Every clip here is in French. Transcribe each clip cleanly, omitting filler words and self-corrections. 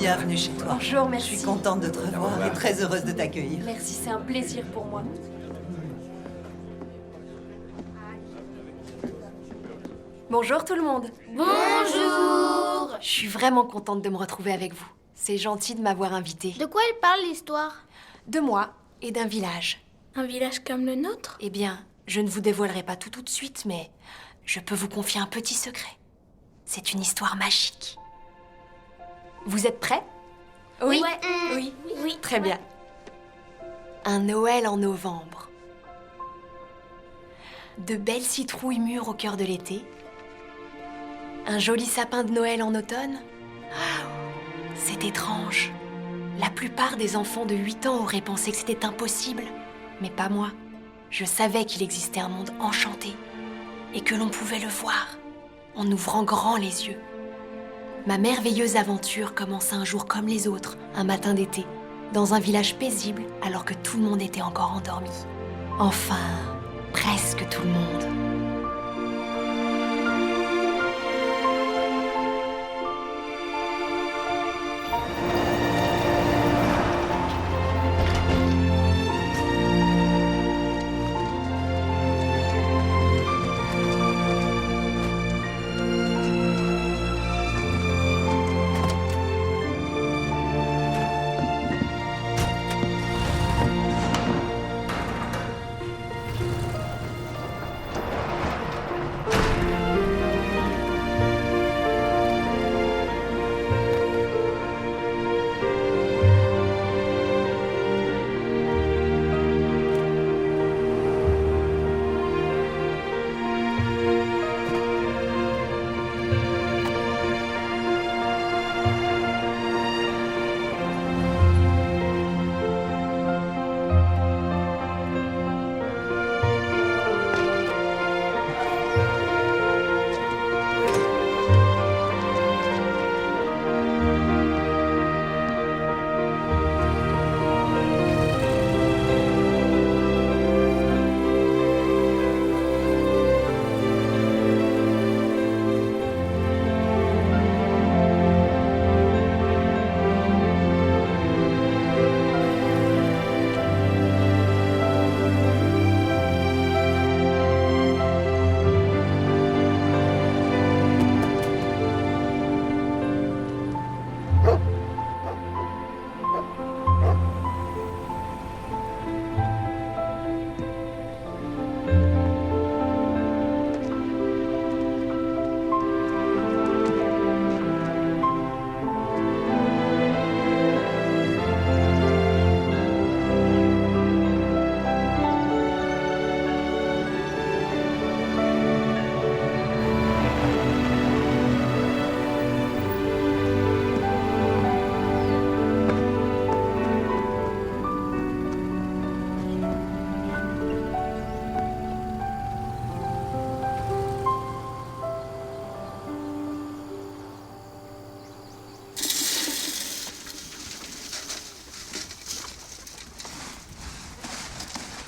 Bienvenue chez toi. Bonjour, merci. Je suis contente de te revoir et très heureuse de t'accueillir. Merci, c'est un plaisir pour moi. Bonjour tout le monde. Bonjour! Je suis vraiment contente de me retrouver avec vous. C'est gentil de m'avoir invitée. De quoi elle parle l'histoire? De moi et d'un village. Un village comme le nôtre? Eh bien, je ne vous dévoilerai pas tout de suite, mais je peux vous confier un petit secret. C'est une histoire magique. Vous êtes prêts? Oui. Oui. Oui. Très bien. Un Noël en novembre. De belles citrouilles mûres au cœur de l'été. Un joli sapin de Noël en automne. Ah, c'est étrange. La plupart des enfants de 8 ans auraient pensé que c'était impossible. Mais pas moi. Je savais qu'il existait un monde enchanté. Et que l'on pouvait le voir, en ouvrant grand les yeux. Ma merveilleuse aventure commença un jour comme les autres, un matin d'été, dans un village paisible alors que tout le monde était encore endormi. Enfin, presque tout le monde.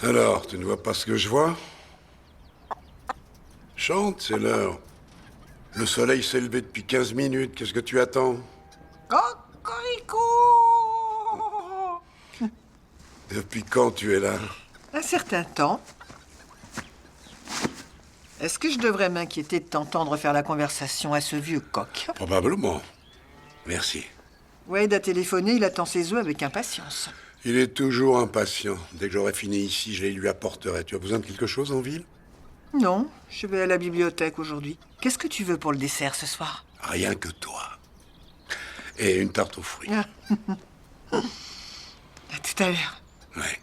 Alors, tu ne vois pas ce que je vois? Chante, c'est l'heure. Le soleil s'est levé depuis 15 minutes, qu'est-ce que tu attends? Cocorico! Depuis quand tu es là? Un certain temps. Est-ce que je devrais m'inquiéter de t'entendre faire la conversation à ce vieux coq? Probablement. Merci. Wade a téléphoné, il attend ses œufs avec impatience. Il est toujours impatient. Dès que j'aurai fini ici, je les lui apporterai. Tu as besoin de quelque chose en ville? Non, je vais à la bibliothèque aujourd'hui. Qu'est-ce que tu veux pour le dessert ce soir? Rien que toi. Et une tarte aux fruits. À tout à l'heure. Ouais.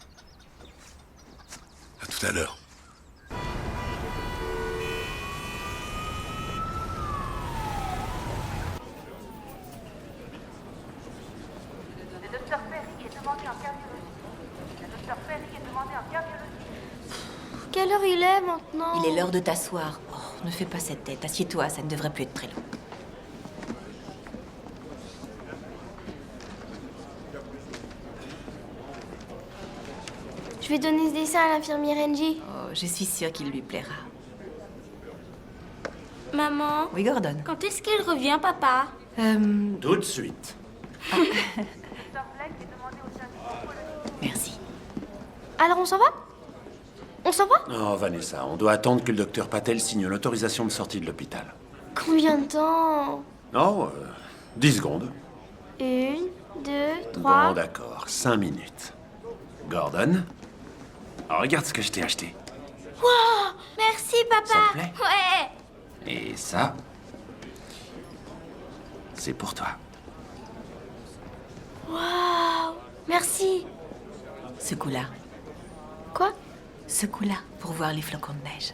À tout à l'heure. Le docteur Perry est demandé en cardiologie. Le docteur Perry est demandé en cardiologie. Quelle heure il est maintenant? Il est l'heure de t'asseoir. Oh, ne fais pas cette tête. Assieds-toi, ça ne devrait plus être très long. Je vais donner ce dessin à l'infirmière Angie. Oh, je suis sûre qu'il lui plaira. Maman, Oui, Gordon. quand est-ce qu'elle revient, papa? Tout de suite. Docteur Blake est demandé au service oncologique. Merci. Alors on s'en va? On s'en va? Oh, Vanessa, on doit attendre que le docteur Patel signe l'autorisation de sortie de l'hôpital. Combien de temps? Non, 10 secondes. 1, 2, 3. Bon, d'accord, 5 minutes. Gordon, regarde ce que je t'ai acheté. Wow, merci papa. Ça te plaît? Ouais. Et ça, c'est pour toi. Waouh, merci. Ce coup-là. Quoi? Ce coup-là, pour voir les flocons de neige.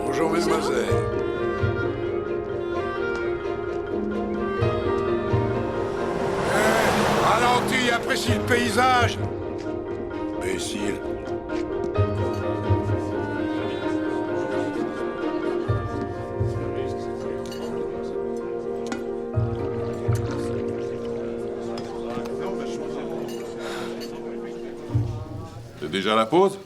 Bonjour, mademoiselle. Ralentis, apprécie le paysage. Imbécile. C'est déjà la pause?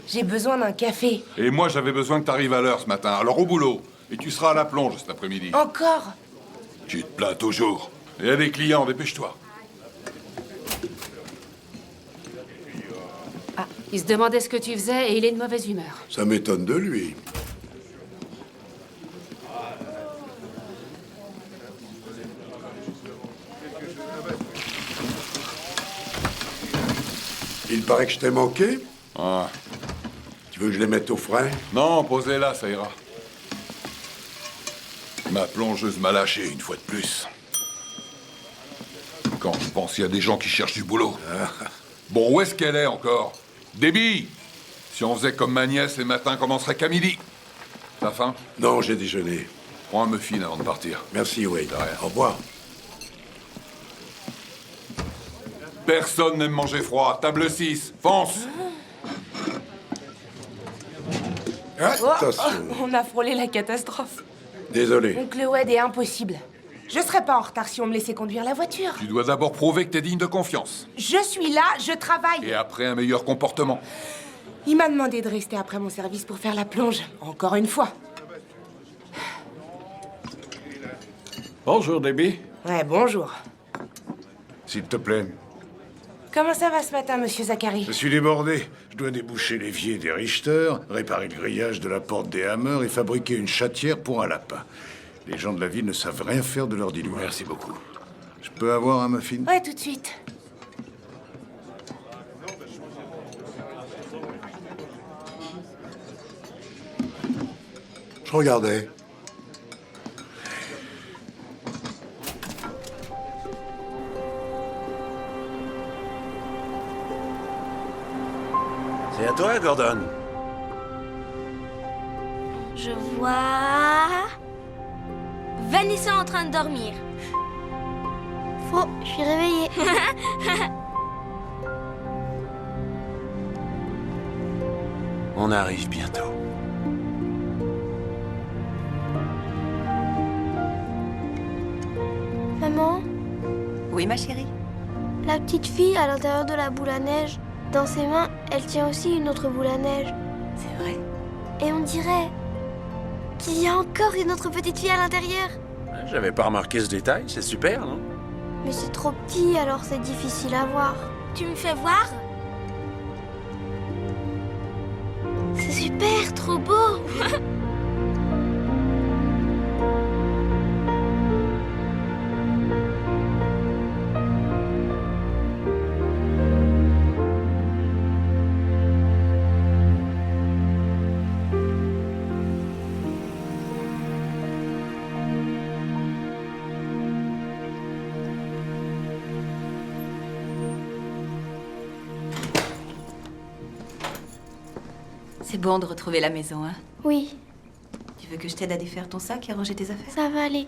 J'ai besoin d'un café. Et moi, j'avais besoin que t'arrives à l'heure ce matin. Alors au boulot. Et tu seras à la plonge cet après-midi. Encore? Tu te plains toujours. Il y a des clients, dépêche-toi. Ah, il se demandait ce que tu faisais et il est de mauvaise humeur. Ça m'étonne de lui. Il paraît que je t'ai manqué. Ah. Tu veux que je les mette au frais? Non, posez-la, ça ira. Ma plongeuse m'a lâché une fois de plus. Quand je pense qu'il y a des gens qui cherchent du boulot. Bon, où est-ce qu'elle est encore? Déby! Si on faisait comme ma nièce, les matins commenceraient qu'à midi. T'as faim? Non, j'ai déjeuné. Prends un muffin avant de partir. Merci, Wade. De rien. Au revoir. Personne n'aime manger froid. Table 6, fonce! Attention. On a frôlé la catastrophe. Désolé. Oncle Wade est impossible. Je serais pas en retard si on me laissait conduire la voiture. Tu dois d'abord prouver que t'es digne de confiance. Je suis là, je travaille. Et après, un meilleur comportement. Il m'a demandé de rester après mon service pour faire la plonge. Encore une fois. Bonjour, Debbie. Ouais, bonjour. S'il te plaît. Comment ça va ce matin, monsieur Zachary? Je suis débordé. Je dois déboucher l'évier des Richter, réparer le grillage de la porte des Hammer et fabriquer une chatière pour un lapin. Les gens de la ville ne savent rien faire de leur diluage. Merci beaucoup. Je peux avoir un muffin? Ouais, tout de suite. Je regardais. C'est à toi, Gordon. Je vois Vanessa en train de dormir. Faux, je suis réveillée. On arrive bientôt. Maman, Oui, ma chérie? la petite fille à l'intérieur de la boule à neige, dans ses mains, elle tient aussi une autre boule à neige. C'est vrai. Et on dirait qu'il y a encore une autre petite fille à l'intérieur. J'avais pas remarqué ce détail, c'est super, non? Mais c'est trop petit, alors c'est difficile à voir. Tu me fais voir? C'est super, trop beau. C'est bon de retrouver la maison, hein? Oui, Tu veux que je t'aide à défaire ton sac et à ranger tes affaires? ça va aller.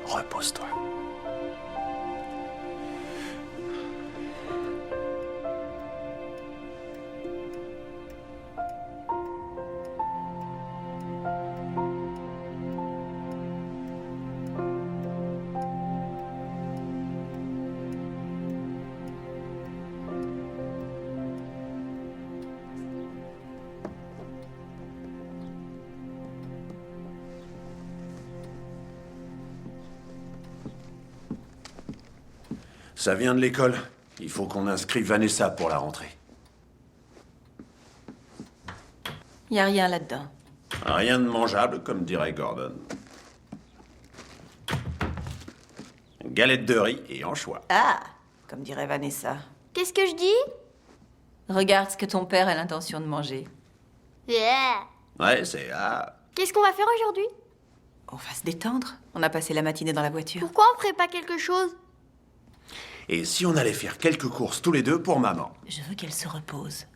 Repose-toi. Ça vient de l'école. Il faut qu'on inscrive Vanessa pour la rentrée. Y a rien là-dedans. Rien de mangeable, comme dirait Gordon. Galette de riz et anchois. Ah, comme dirait Vanessa. Qu'est-ce que je dis? Regarde ce que ton père a l'intention de manger. Yeah. Ouais, c'est... Ah. Qu'est-ce qu'on va faire aujourd'hui? On va se détendre. On a passé la matinée dans la voiture. Pourquoi on ferait pas quelque chose? Et si on allait faire quelques courses tous les deux pour maman? Je veux qu'elle se repose.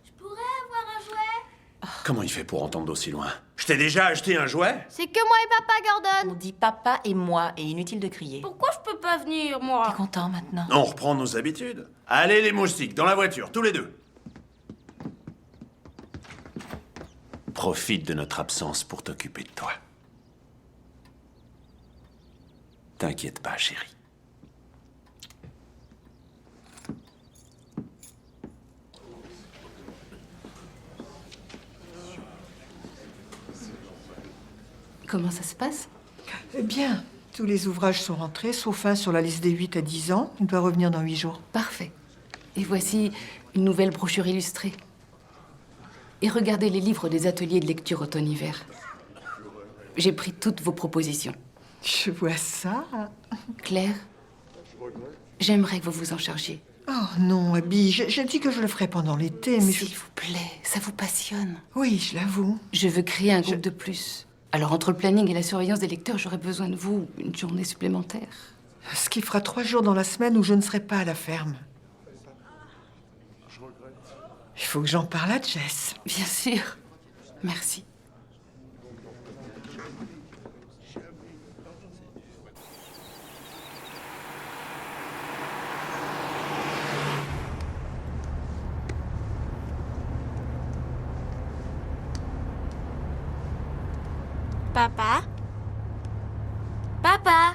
Je pourrais avoir un jouet? Comment il fait pour entendre d'aussi loin? Je t'ai déjà acheté un jouet? C'est que moi et papa, On Gordon. dit papa et moi, et inutile de crier. Pourquoi je peux pas venir, moi? T'es content maintenant? On reprend nos habitudes. Allez les moustiques, dans la voiture, tous les deux. Profite de notre absence pour t'occuper de toi. T'inquiète pas, chérie. Comment ça se passe? Eh bien, tous les ouvrages sont rentrés, sauf un sur la liste des 8 à 10 ans. Il doit revenir dans 8 jours. Parfait. Et voici une nouvelle brochure illustrée. Et regardez les livres des ateliers de lecture automne-hiver. J'ai pris toutes vos propositions. Je vois ça. Claire, j'aimerais que vous vous en chargiez. Oh non, Abby, j'ai dit que je le ferais pendant l'été, mais S'il vous plaît, ça vous passionne. Oui, je l'avoue. Je veux créer un groupe de plus. Alors, entre le planning et la surveillance des lecteurs, j'aurais besoin de vous une journée supplémentaire. Ce qui fera 3 jours dans la semaine où je ne serai pas à la ferme. Il faut que j'en parle à Jess. Bien sûr. Merci. Papa? Papa?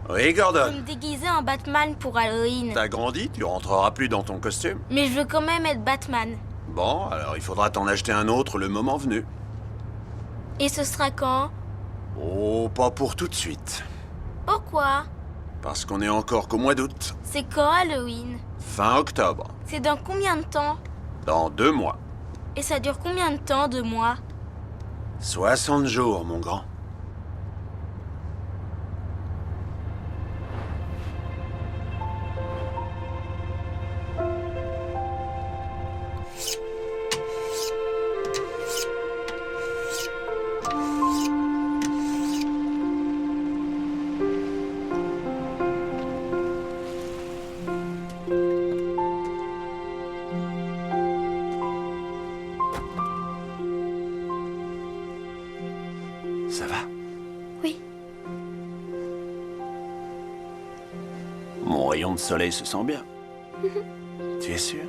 Oui, Je veux Gordon. me déguiser en Batman pour Halloween. T'as grandi, tu rentreras plus dans ton costume. Mais je veux quand même être Batman. Bon, alors il faudra t'en acheter un autre le moment venu. Et ce sera quand? Oh, pas pour tout de suite. Pourquoi? Parce qu'on est encore qu'au mois d'août. C'est quand Halloween? Fin octobre. C'est dans combien de temps? Dans 2 mois. Et ça dure combien de temps, 2 mois? 60 jours, mon grand. de soleil se sent bien. Tu es sûr?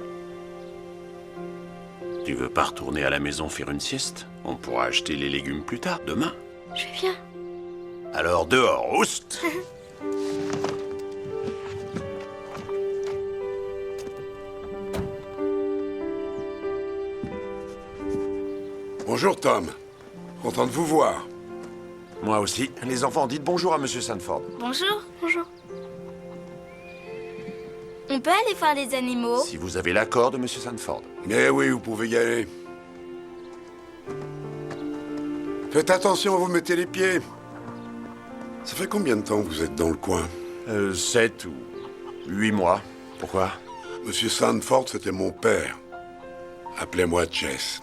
Tu veux pas retourner à la maison faire une sieste? On pourra acheter les légumes plus tard, demain. Je viens. Alors dehors, oust! Bonjour, Tom. Content de vous voir. Moi aussi. Les enfants, dites bonjour à Monsieur Sanford. Bonjour. Bonjour. On peut aller voir les animaux? Si vous avez l'accord de Monsieur Sanford. Mais oui, vous pouvez y aller. Faites attention, vous mettez les pieds. Ça fait combien de temps que vous êtes dans le coin? 7 ou 8 mois. Pourquoi? Monsieur Sanford, c'était mon père. Appelez-moi Jess.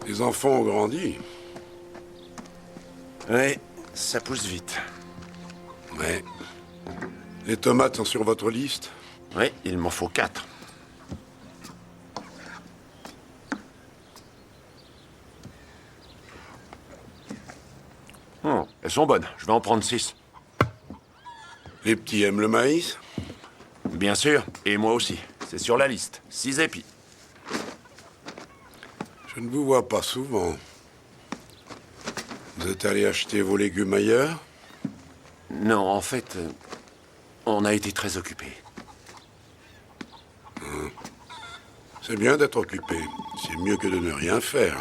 Les enfants ont grandi. Oui, ça pousse vite. Ouais. Les tomates sont sur votre liste? Oui, il m'en faut 4. Oh, elles sont bonnes. Je vais en prendre 6. Les petits aiment le maïs? Bien sûr, et moi aussi. C'est sur la liste. 6 épis. Je ne vous vois pas souvent. Vous êtes allé acheter vos légumes ailleurs? Non, en fait, on a été très occupés. C'est bien d'être occupé. C'est mieux que de ne rien faire.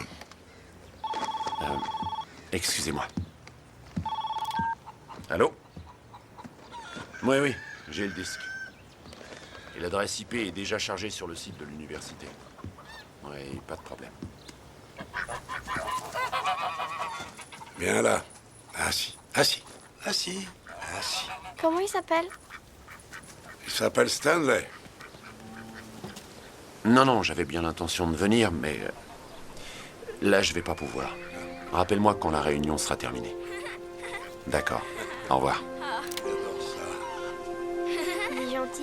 Excusez-moi. Allô? Oui, oui, j'ai le disque. Et l'adresse IP est déjà chargée sur le site de l'université. Oui, pas de problème. Viens là. Assis, assis, assis, assis. Comment il s'appelle? Il s'appelle Stanley. Non, non, j'avais bien l'intention de venir, mais... là, je vais pas pouvoir. Rappelle-moi quand la réunion sera terminée. D'accord. Au revoir. J'adore ça. Il est gentil.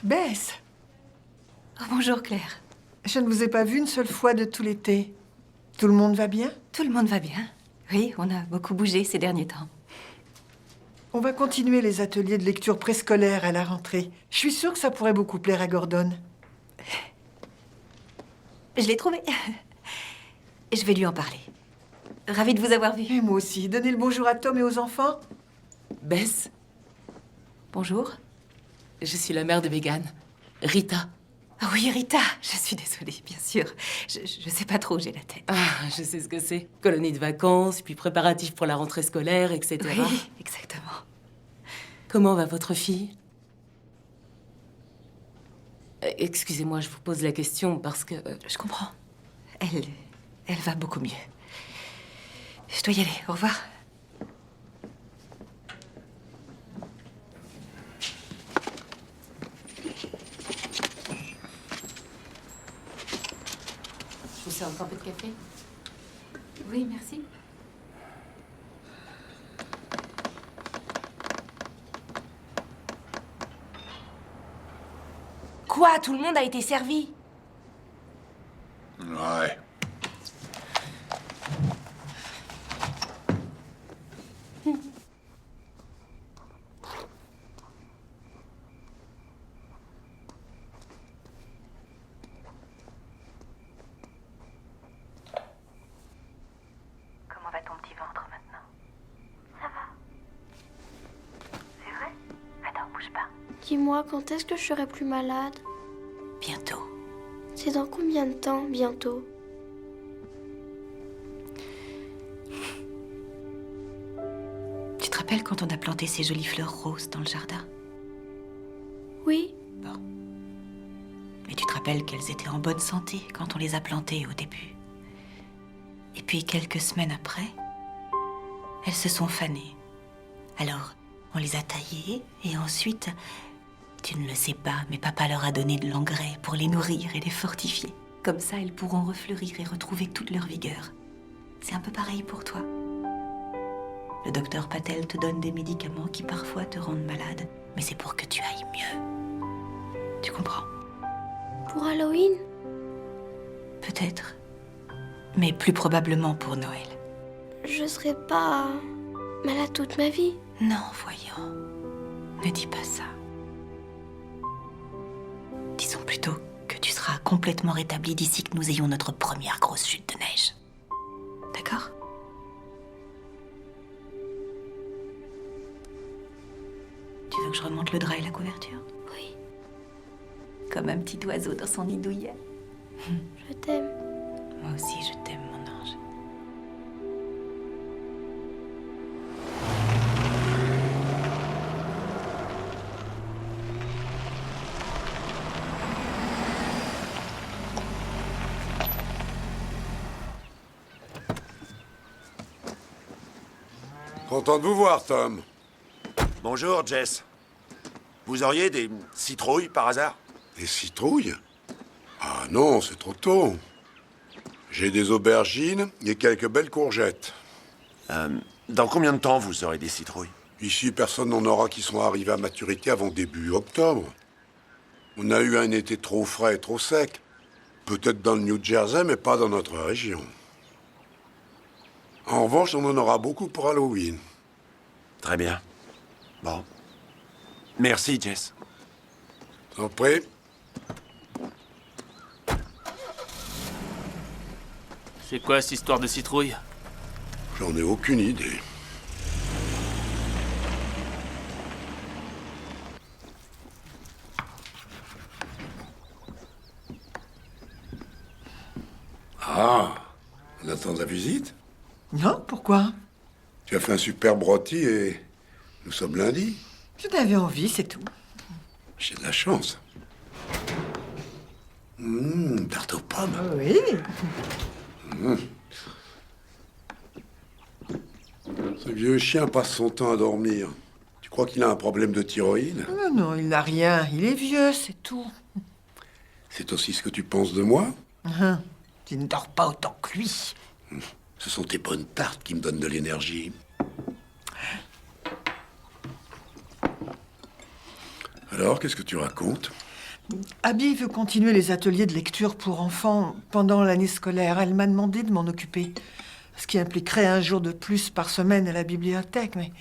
Bess, Oh, bonjour Claire. je ne vous ai pas vu une seule fois de tout l'été. Tout le monde va bien? Tout le monde va bien? Oui, on a beaucoup bougé ces derniers temps. On va continuer les ateliers de lecture préscolaire à la rentrée. Je suis sûre que ça pourrait beaucoup plaire à Gordon. Je l'ai trouvé. Je vais lui en parler. Ravie de vous avoir vu. Et moi aussi. Donnez le bonjour à Tom et aux enfants. Bess, Bonjour. je suis la mère de Megan. Rita. Ah oui, Rita, je suis désolée, bien sûr. Je sais pas trop où j'ai la tête. Ah, je sais ce que c'est. Colonie de vacances, puis préparatifs pour la rentrée scolaire, etc. Oui, exactement. Comment va votre fille? Excusez-moi, je vous pose la question parce que... Je comprends. Elle va beaucoup mieux. Je dois y aller. Au revoir. Je vous sers encore un peu de café? Oui, merci. Quoi? Tout le monde a été servi? Ouais. Comment va ton petit ventre maintenant? Dis-moi, quand est-ce que je serai plus malade? Bientôt. C'est dans combien de temps, bientôt? Tu te rappelles quand on a planté ces jolies fleurs roses dans le jardin? Oui, Bon. Mais tu te rappelles qu'elles étaient en bonne santé quand on les a plantées au début. Et puis quelques semaines après, elles se sont fanées. Alors, on les a taillées et ensuite, tu ne le sais pas, mais papa leur a donné de l'engrais pour les nourrir et les fortifier. Comme ça, elles pourront refleurir et retrouver toute leur vigueur. C'est un peu pareil pour toi. Le docteur Patel te donne des médicaments qui parfois te rendent malade, mais c'est pour que tu ailles mieux. Tu comprends? pour Halloween? Peut-être. Mais plus probablement pour Noël. Je serai pas malade toute ma vie. Non, voyons. Ne dis pas ça. Disons plutôt que tu seras complètement rétabli d'ici que nous ayons notre première grosse chute de neige. D'accord? Tu veux que je remonte le drap et la couverture? Oui, Comme un petit oiseau dans son nid douillet. je t'aime. Moi aussi, je t'aime, mon ange. Content de vous voir, Tom. Bonjour, Jess. Vous auriez des citrouilles par hasard? Des citrouilles? Ah non, c'est trop tôt. J'ai des aubergines et quelques belles courgettes. Dans combien de temps vous aurez des citrouilles? Ici, personne n'en aura qui sont arrivés à maturité avant début octobre. On a eu un été trop frais et trop sec. Peut-être dans le New Jersey, mais pas dans notre région. En revanche, on en aura beaucoup pour Halloween. Très bien. Bon. Merci, Jess. T'en prie. C'est quoi cette histoire de citrouille? J'en ai aucune idée. Ah, on attend la visite? Non, pourquoi? Tu as fait un superbe rôti et nous sommes lundi. J'en avais envie, c'est tout. J'ai de la chance. Tarte aux pommes. Oui. Ce vieux chien passe son temps à dormir. Tu crois qu'il a un problème de thyroïde? Non, non, il n'a rien. Il est vieux, c'est tout. C'est aussi ce que tu penses de moi? Tu ne dors pas autant que lui. Ce sont tes bonnes tartes qui me donnent de l'énergie. Alors, qu'est-ce que tu racontes? Abby veut continuer les ateliers de lecture pour enfants pendant l'année scolaire. Elle m'a demandé de m'en occuper. Ce qui impliquerait un jour de plus par semaine à la bibliothèque, mais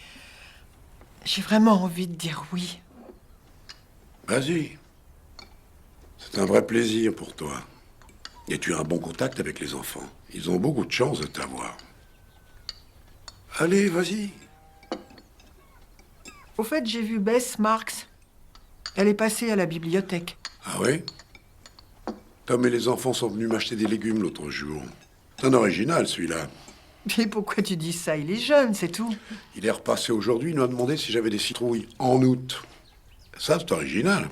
j'ai vraiment envie de dire oui. Vas-y. C'est un vrai plaisir pour toi. Et tu as un bon contact avec les enfants. Ils ont beaucoup de chance de t'avoir. Allez, vas-y. Au fait, j'ai vu Bess Marks. Elle est passée à la bibliothèque. Ah oui? Tom et les enfants sont venus m'acheter des légumes l'autre jour. C'est un original, celui-là. Mais pourquoi tu dis ça? Il est jeune, c'est tout. Il est repassé aujourd'hui, il m'a demandé si j'avais des citrouilles en août. Ça, c'est original.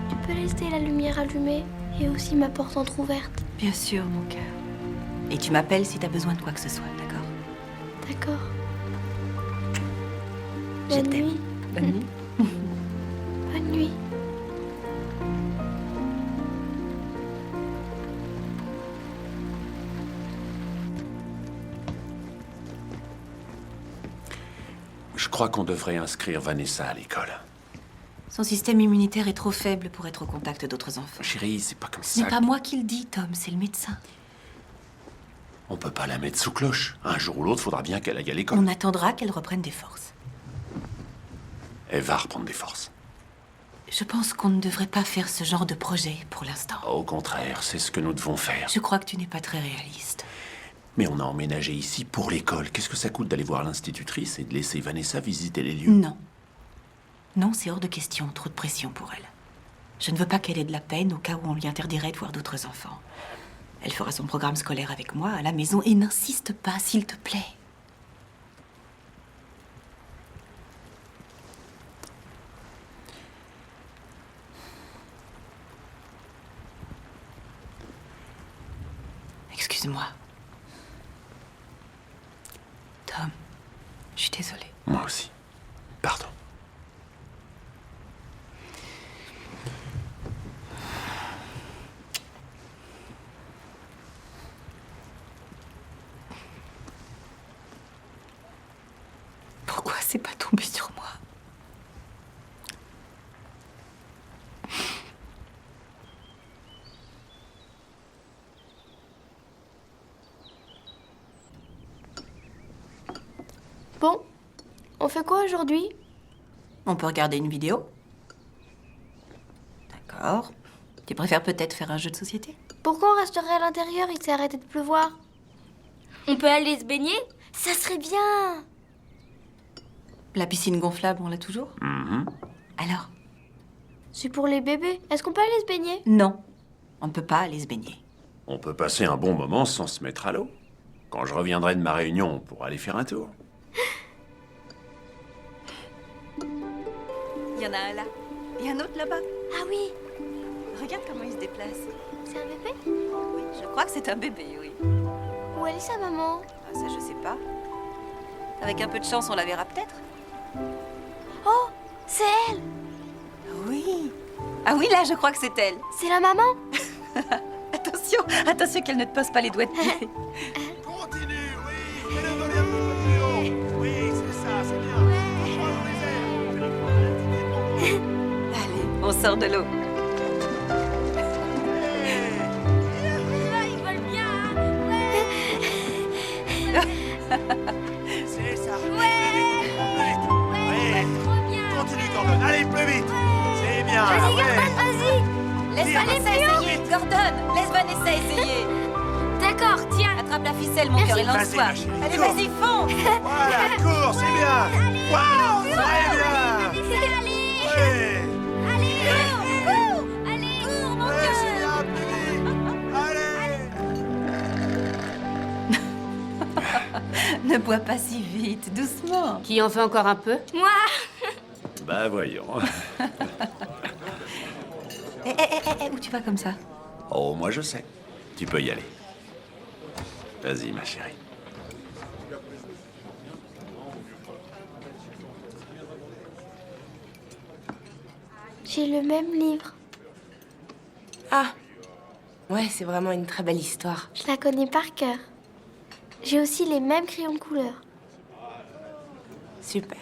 Tu peux laisser la lumière allumée et aussi ma porte entrouverte. Bien sûr, mon cœur. Et tu m'appelles si t'as besoin de quoi que ce soit, d'accord? D'accord. Je Bonne t'aime. nuit. Bonne nuit. Bonne nuit. Je crois qu'on devrait inscrire Vanessa à l'école. Son système immunitaire est trop faible pour être au contact d'autres enfants. Chérie, c'est pas comme Ce ça. n'est pas moi qui le dis, Tom, c'est le médecin. On peut pas la mettre sous cloche. Un jour ou l'autre, faudra bien qu'elle aille à l'école. On attendra qu'elle reprenne des forces. Elle va reprendre des forces. Je pense qu'on ne devrait pas faire ce genre de projet pour l'instant. Au contraire, c'est ce que nous devons faire. Je crois que tu n'es pas très réaliste. Mais on a emménagé ici pour l'école. Qu'est-ce que ça coûte d'aller voir l'institutrice et de laisser Vanessa visiter les lieux? Non. Non, c'est hors de question. Trop de pression pour elle. Je ne veux pas qu'elle ait de la peine au cas où on lui interdirait de voir d'autres enfants. Elle fera son programme scolaire avec moi à la maison et n'insiste pas, s'il te plaît. Excuse-moi. Tom, je suis désolée. Moi aussi. Pardon. Pourquoi c'est pas tombé sur moi? Bon, on fait quoi aujourd'hui? On peut regarder une vidéo. D'accord. Tu préfères peut-être faire un jeu de société? Pourquoi on resterait à l'intérieur? Il s'est arrêté de pleuvoir. On peut aller se baigner? Ça serait bien. La piscine gonflable, on l'a toujours? Alors? C'est pour les bébés. Est-ce qu'on peut aller se baigner? Non. On ne peut pas aller se baigner. On peut passer un bon moment sans se mettre à l'eau. Quand je reviendrai de ma réunion, on pourra aller faire un tour. Il y en a un là. Et un autre là-bas. Ah oui, Regarde comment il se déplace. c'est un bébé? Oui, je crois que c'est un bébé, oui. Où elle est sa maman? Ah, ça, je sais pas. Avec un peu de chance, on la verra peut-être. Oh, c'est elle. Oui. Ah oui, là, je crois que c'est elle. C'est la maman? Attention, attention qu'elle ne te pose pas les doigts de pied. Continue, oui, fais-le voler un peu plus haut. Oui, c'est ça, c'est bien. Franchement, les airs. Allez, on sort de l'eau. Ils volent bien. C'est ça. Ouais. Oui. Trop bien. Continue, Gordon. Allez, plus vite. C'est bien. Vas-y, ouais. Gordon, vas-y. Laisse Vanessa essayer. Gordon, laisse Vanessa essayer. D'accord, tiens. Attrape la ficelle, mon cœur, et Vas-y, lance-toi. ma chérie, Allez, cours. vas-y, fonce. Voilà, cours, c'est bien. Waouh, très bien. Allez. Oui. Allez, cours. Allez, cours, mon Ouais, cœur. c'est bien, plus vite. Allez. Ne bois pas si vite, doucement. Qui en fait encore un peu? Moi. Bah voyons. Où tu vas comme ça? Oh, moi je sais. Tu peux y aller. Vas-y, ma chérie. J'ai le même livre. Ah, ouais, c'est vraiment une très belle histoire. Je la connais par cœur. J'ai aussi les mêmes crayons de couleur. Super.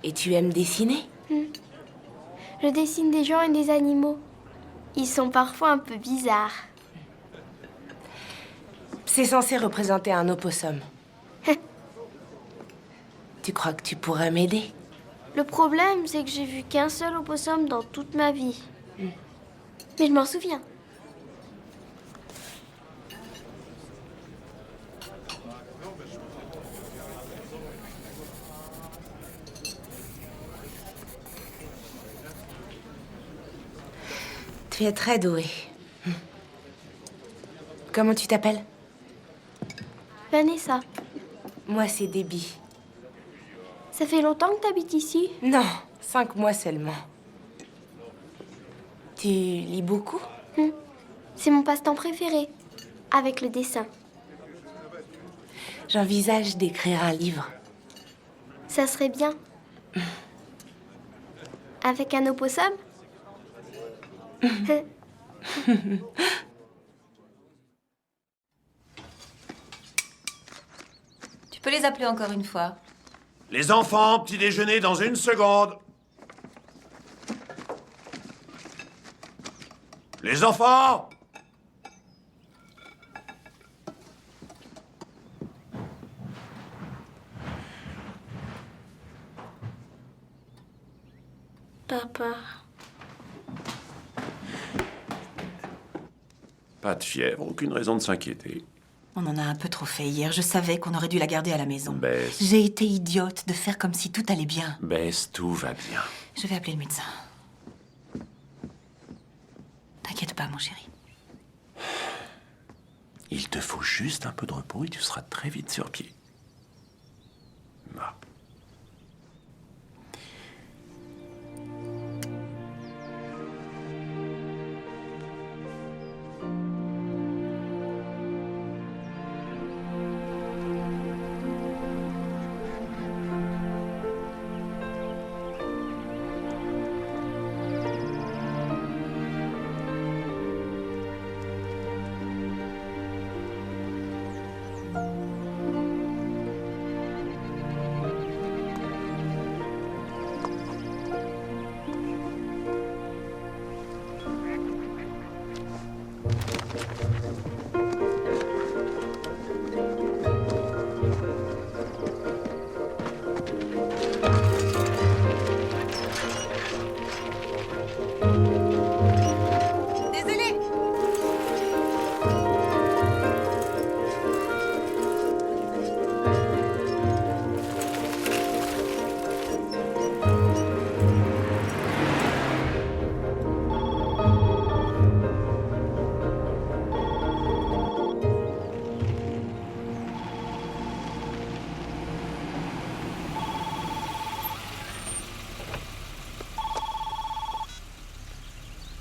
Et tu aimes dessiner? Je dessine des gens et des animaux. Ils sont parfois un peu bizarres. C'est censé représenter un opossum. Tu crois que tu pourrais m'aider? Le problème, c'est que j'ai vu qu'un seul opossum dans toute ma vie. Mais je m'en souviens. Tu es très doué. Comment tu t'appelles? Vanessa, Moi, c'est Debbie. ça fait longtemps que t'habites ici? Non, 5 mois seulement. Tu lis beaucoup? C'est mon passe-temps préféré, avec le dessin. J'envisage d'écrire un livre. Ça serait bien. Avec un opossum? Tu peux les appeler encore une fois. Les enfants, petit déjeuner dans 1 seconde. Les enfants! Papa. Pas de fièvre, aucune raison de s'inquiéter. On en a un peu trop fait hier. Je savais qu'on aurait dû la garder à la maison. Bess. J'ai été idiote de faire comme si tout allait bien. Bess, tout va bien. Je vais appeler le médecin. T'inquiète pas, mon chéri. Il te faut juste un peu de repos et tu seras très vite sur pied. Va.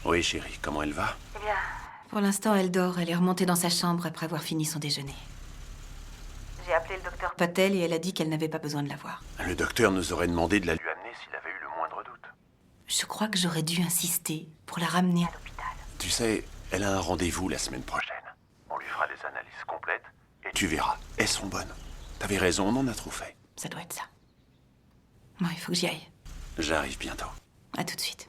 Oui, chérie, comment elle va? Eh bien, Pour l'instant, elle dort. Elle est remontée dans sa chambre après avoir fini son déjeuner. j'ai appelé le docteur. Patel et elle a dit qu'elle n'avait pas besoin de la voir. Le docteur nous aurait demandé de la lui amener s'il avait eu le moindre doute. Je crois que j'aurais dû insister pour la ramener à l'hôpital. Tu sais, elle a un rendez-vous la semaine prochaine. On lui fera des analyses complètes et tu verras, elles sont bonnes. T'avais raison, on en a trop fait. Ça doit être ça. Bon, il faut que j'y aille. J'arrive bientôt. À tout de suite.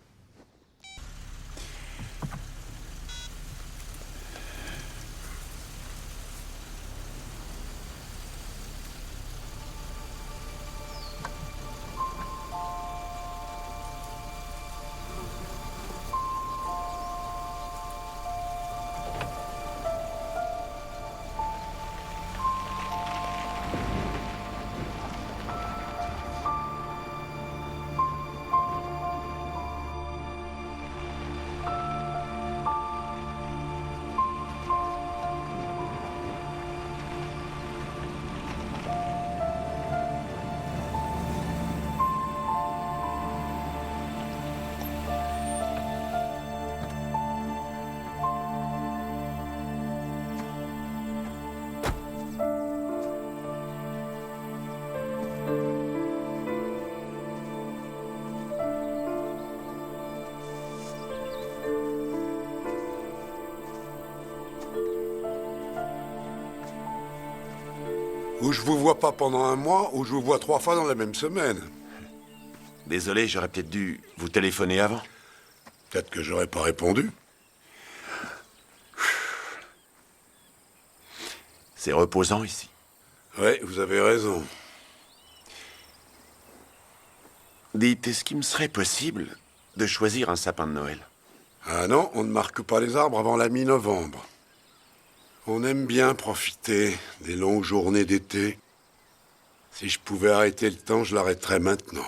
Ou je vous vois pas pendant 1 mois, ou je vous vois 3 fois dans la même semaine. Désolé, j'aurais peut-être dû vous téléphoner avant. Peut-être que j'aurais pas répondu. C'est reposant ici. Oui, vous avez raison. Dites, est-ce qu'il me serait possible de choisir un sapin de Noël? Ah non, on ne marque pas les arbres avant la mi-novembre. On aime bien profiter des longues journées d'été. Si je pouvais arrêter le temps, je l'arrêterais maintenant.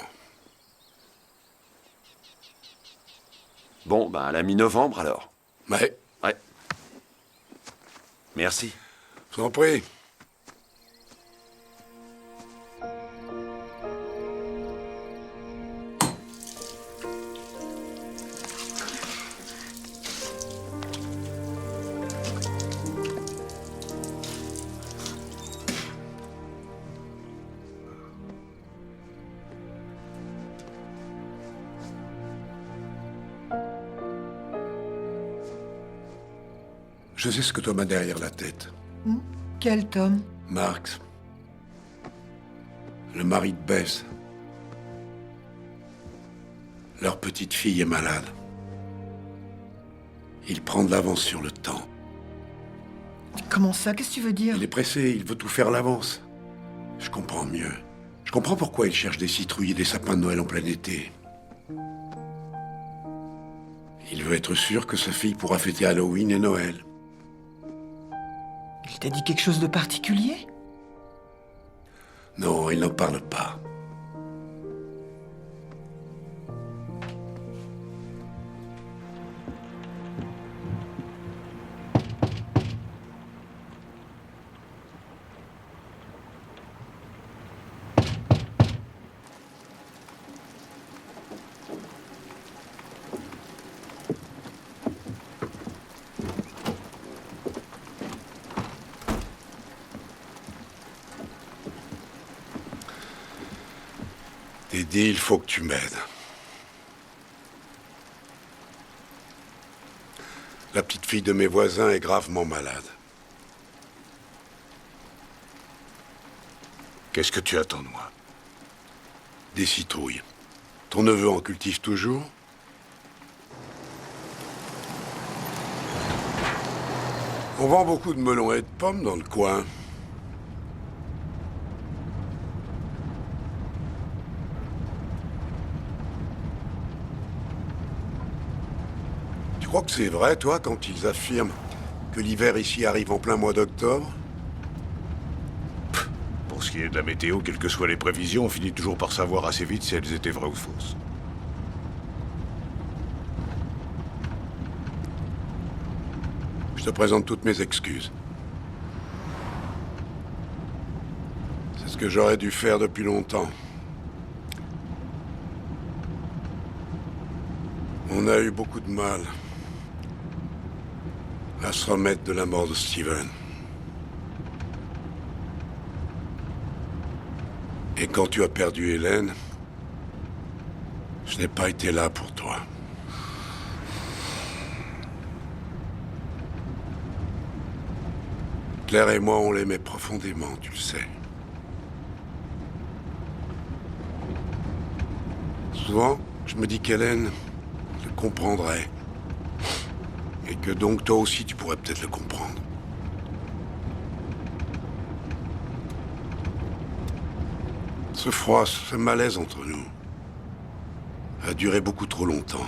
Bon, ben à la mi-novembre alors. Mais, Ouais. Merci. je vous en prie. Je sais ce que Tom a derrière la tête. Quel Tom? Marx. Le mari de Bess. Leur petite fille est malade. Il prend de l'avance sur le temps. Comment ça? Qu'est-ce que tu veux dire? Il est pressé, il veut tout faire à l'avance. Je comprends mieux. Je comprends pourquoi il cherche des citrouilles et des sapins de Noël en plein été. Il veut être sûr que sa fille pourra fêter Halloween et Noël. Il t'a dit quelque chose de particulier? Non, il n'en parle pas. Teddy, il faut que tu m'aides. La petite fille de mes voisins est gravement malade. Qu'est-ce que tu attends de moi? Des citrouilles. Ton neveu en cultive toujours? On vend beaucoup de melons et de pommes dans le coin. Tu crois que c'est vrai, toi, quand ils affirment que l'hiver ici arrive en plein mois d'octobre? Pour ce qui est de la météo, quelles que soient les prévisions, on finit toujours par savoir assez vite si elles étaient vraies ou fausses. Je te présente toutes mes excuses. C'est ce que j'aurais dû faire depuis longtemps. On a eu beaucoup de mal à se remettre de la mort de Steven. Et quand tu as perdu Hélène, je n'ai pas été là pour toi. Claire et moi, on l'aimait profondément, tu le sais. Souvent, je me dis qu'Hélène le comprendrait. Et que donc, toi aussi, tu pourrais peut-être le comprendre. Ce froid, ce malaise entre nous a duré beaucoup trop longtemps.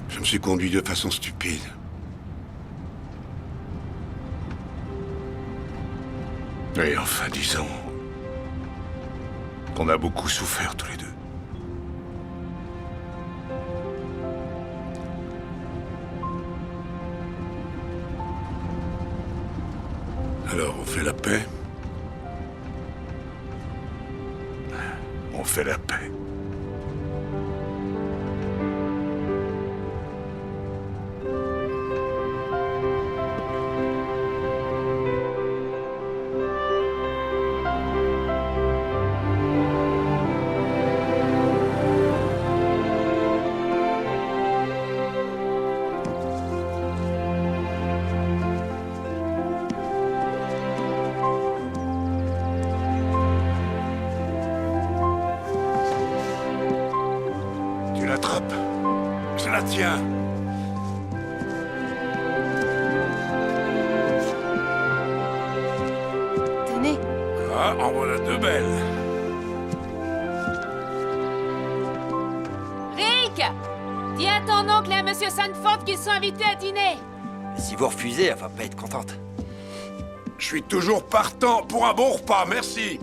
Je me suis conduit de façon stupide. Et enfin, disons qu'on a beaucoup souffert tous les deux. Alors, on fait la paix? On fait la paix. Je la tiens. Tenez. Ah, en voilà deux belles. Rick! Dis à ton oncle et à Monsieur Sanford qu'ils sont invités à dîner. Si vous refusez, elle va pas être contente. Je suis toujours partant pour un bon repas, merci.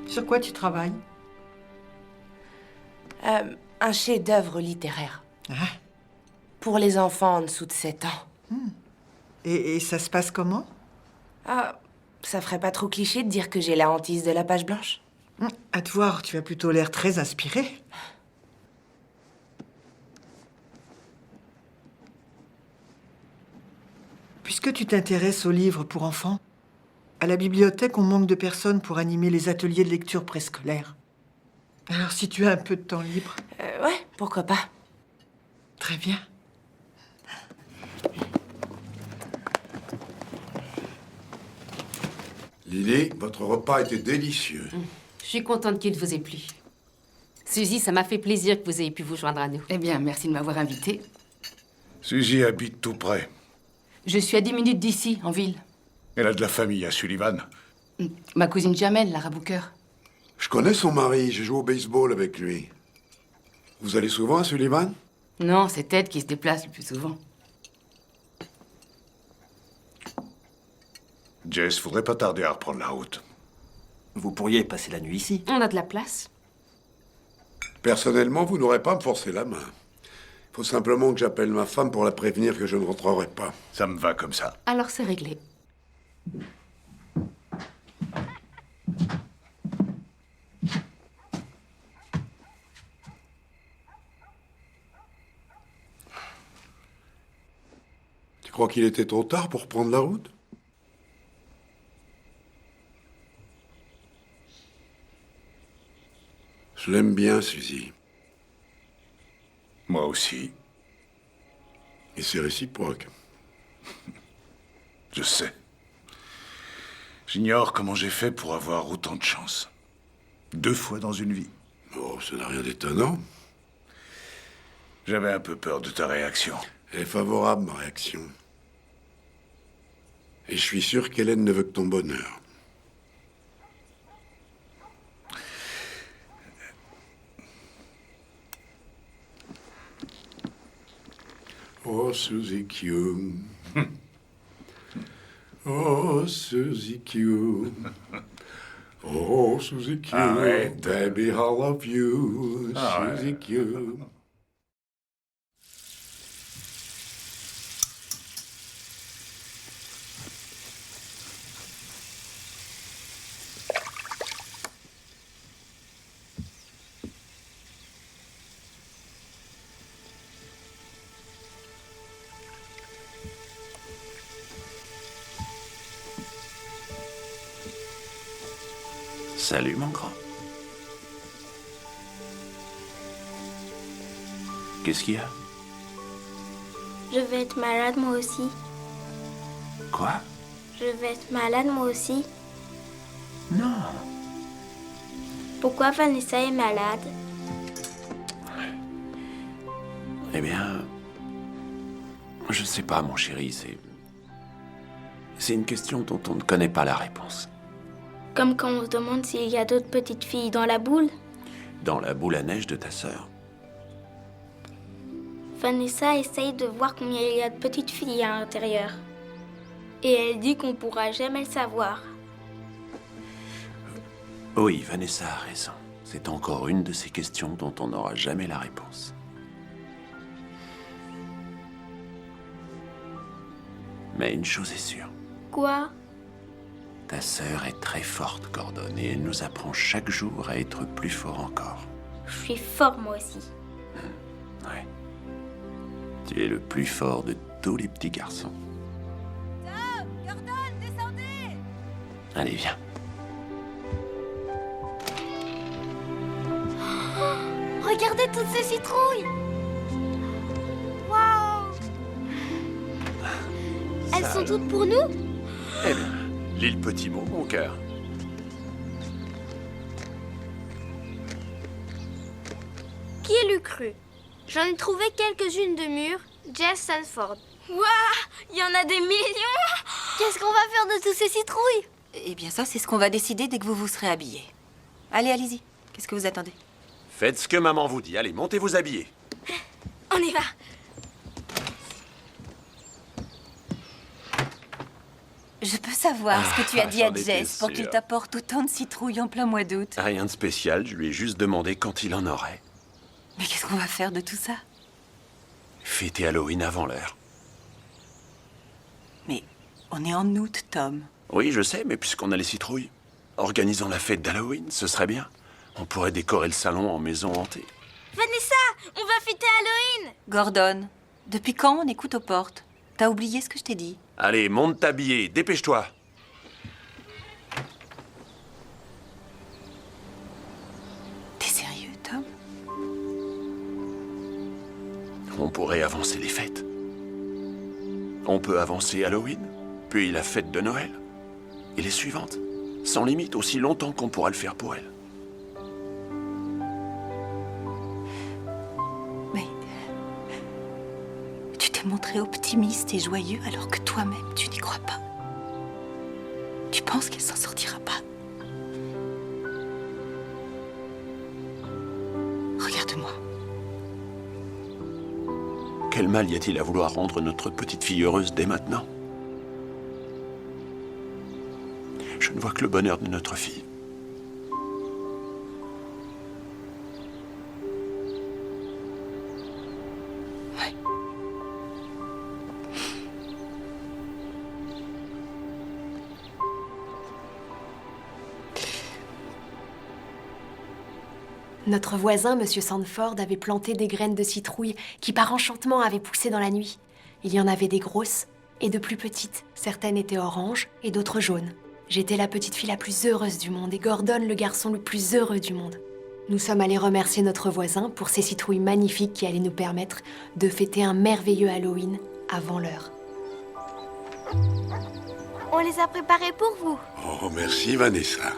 Sur quoi tu travailles? Un chef-d'œuvre littéraire. Ah. Pour les enfants en dessous de 7 ans. Et ça se passe comment? Ça ferait pas trop cliché de dire que j'ai la hantise de la page blanche? À te voir, tu as plutôt l'air très inspiré. Puisque tu t'intéresses aux livres pour enfants, à la bibliothèque, on manque de personnes pour animer les ateliers de lecture préscolaire. Alors, si tu as un peu de temps libre... Ouais, pourquoi pas. Très bien. Lily, votre repas était délicieux. Je suis contente qu'il vous ait plu. Suzy, ça m'a fait plaisir que vous ayez pu vous joindre à nous. Eh bien, merci de m'avoir invitée. Suzy habite tout près. Je suis à 10 minutes d'ici, en ville. Elle a de la famille à Sullivan. Ma cousine Jamel, la Rabouker. Je connais son mari, j'ai joué au baseball avec lui. Vous allez souvent à Sullivan? Non, c'est Ted qui se déplace le plus souvent. Jess, faudrait pas tarder à reprendre la route. Vous pourriez passer la nuit ici. On a de la place. Personnellement, vous n'aurez pas à me forcer la main. Il faut simplement que j'appelle ma femme pour la prévenir que je ne rentrerai pas. Ça me va comme ça. Alors c'est réglé. Tu crois qu'il était trop tard pour prendre la route? Je l'aime bien, Suzy. Moi aussi. Et c'est réciproque. Je sais. J'ignore comment j'ai fait pour avoir autant de chance. 2 fois dans une vie. Oh, ça n'a rien d'étonnant. J'avais un peu peur de ta réaction. Elle est favorable, ma réaction. Et je suis sûr qu'Hélène ne veut que ton bonheur. Oh, Suzy Q. Oh, Suzy Q. Oh, Suzy Q. Arrête. Baby, I love you. Arrête. Suzy Q. Salut, mon grand. Qu'est-ce qu'il y a? Je vais être malade moi aussi. Quoi? Je vais être malade moi aussi. Non. Pourquoi Vanessa est malade? Eh bien... Je sais pas, mon chéri, c'est une question dont on ne connaît pas la réponse. Comme quand on se demande s'il y a d'autres petites filles dans la boule. Dans la boule à neige de ta sœur. Vanessa essaye de voir combien il y a de petites filles à l'intérieur. Et elle dit qu'on pourra jamais le savoir. Oui, Vanessa a raison. C'est encore une de ces questions dont on n'aura jamais la réponse. Mais une chose est sûre. Quoi? Ta sœur est très forte, Gordon, et elle nous apprend chaque jour à être plus fort encore. Je suis fort moi aussi. Ouais. Tu es le plus fort de tous les petits garçons. Tom, Gordon, descendez! Allez, viens. Regardez toutes ces citrouilles! Waouh! Elles sont toutes pour nous? Eh bien, l'île Petit Mot, mon cœur. Qui l'eût cru? J'en ai trouvé quelques-unes de mûres. Jess Sanford. Waouh! Il y en a des millions! Qu'est-ce qu'on va faire de toutes ces citrouilles? Eh bien ça, c'est ce qu'on va décider dès que vous vous serez habillés. Allez, allez-y. Qu'est-ce que vous attendez? Faites ce que maman vous dit. Allez, montez vous habiller. On y va! Je peux savoir ce que tu as dit à j'en étais Jess pour qu'il sûr. t'apporte autant de citrouilles en plein mois d'août. Rien de spécial, je lui ai juste demandé quand il en aurait. Mais qu'est-ce qu'on va faire de tout ça? Fêter Halloween avant l'heure. Mais on est en août, Tom. Oui, je sais, mais puisqu'on a les citrouilles, organisons la fête d'Halloween, ce serait bien. On pourrait décorer le salon en maison hantée. Vanessa, on va fêter Halloween. Gordon, depuis quand on écoute aux portes? T'as oublié ce que je t'ai dit? Allez, monte t'habiller, dépêche-toi. T'es sérieux, Tom? On pourrait avancer les fêtes. On peut avancer Halloween, puis la fête de Noël. Et les suivantes. Sans limite, aussi longtemps qu'on pourra le faire pour elle. Mais... tu t'es montré optimiste et joyeux alors que toi-même, tu n'y crois pas. Tu penses qu'elle s'en sortira pas? Regarde-moi. Quel mal y a-t-il à vouloir rendre notre petite fille heureuse dès maintenant? Je ne vois que le bonheur de notre fille. Ouais. Notre voisin, Monsieur Sandford, avait planté des graines de citrouille qui, par enchantement, avaient poussé dans la nuit. Il y en avait des grosses et de plus petites. Certaines étaient oranges et d'autres jaunes. J'étais la petite fille la plus heureuse du monde et Gordon le garçon le plus heureux du monde. Nous sommes allés remercier notre voisin pour ces citrouilles magnifiques qui allaient nous permettre de fêter un merveilleux Halloween avant l'heure. On les a préparés pour vous. Oh, merci Vanessa.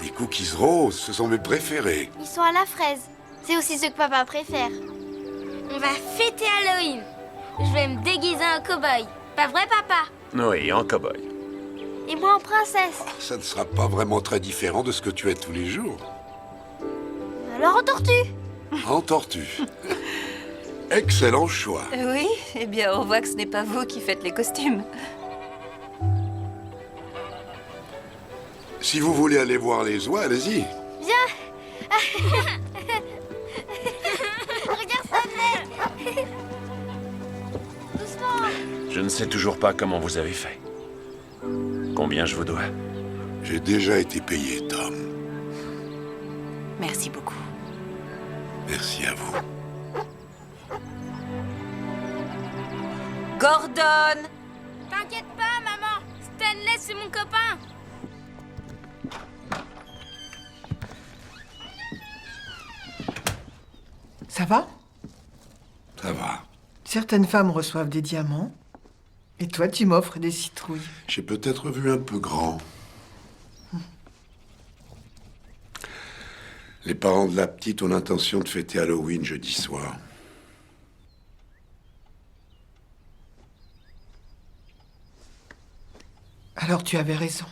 Les cookies roses, ce sont mes préférés. Ils sont à la fraise. C'est aussi ceux que papa préfère. On va fêter Halloween. Je vais me déguiser en cow-boy. Pas vrai, papa? Oui, en cow-boy. Et moi en princesse. Ça ne sera pas vraiment très différent de ce que tu es tous les jours. Alors en tortue. En tortue. Excellent choix. Oui, eh bien, on voit que ce n'est pas vous qui faites les costumes. Si vous voulez aller voir les oies, allez-y. Viens. Regarde sa tête. Doucement. Je ne sais toujours pas comment vous avez fait. Combien je vous dois? J'ai déjà été payé, Tom. Merci beaucoup. Merci à vous. Gordon! T'inquiète pas, maman. Stanley, c'est mon copain. Ça va? Ça va. Certaines femmes reçoivent des diamants. Et toi, tu m'offres des citrouilles. J'ai peut-être vu un peu grand. Les parents de la petite ont l'intention de fêter Halloween jeudi soir. Alors tu avais raison.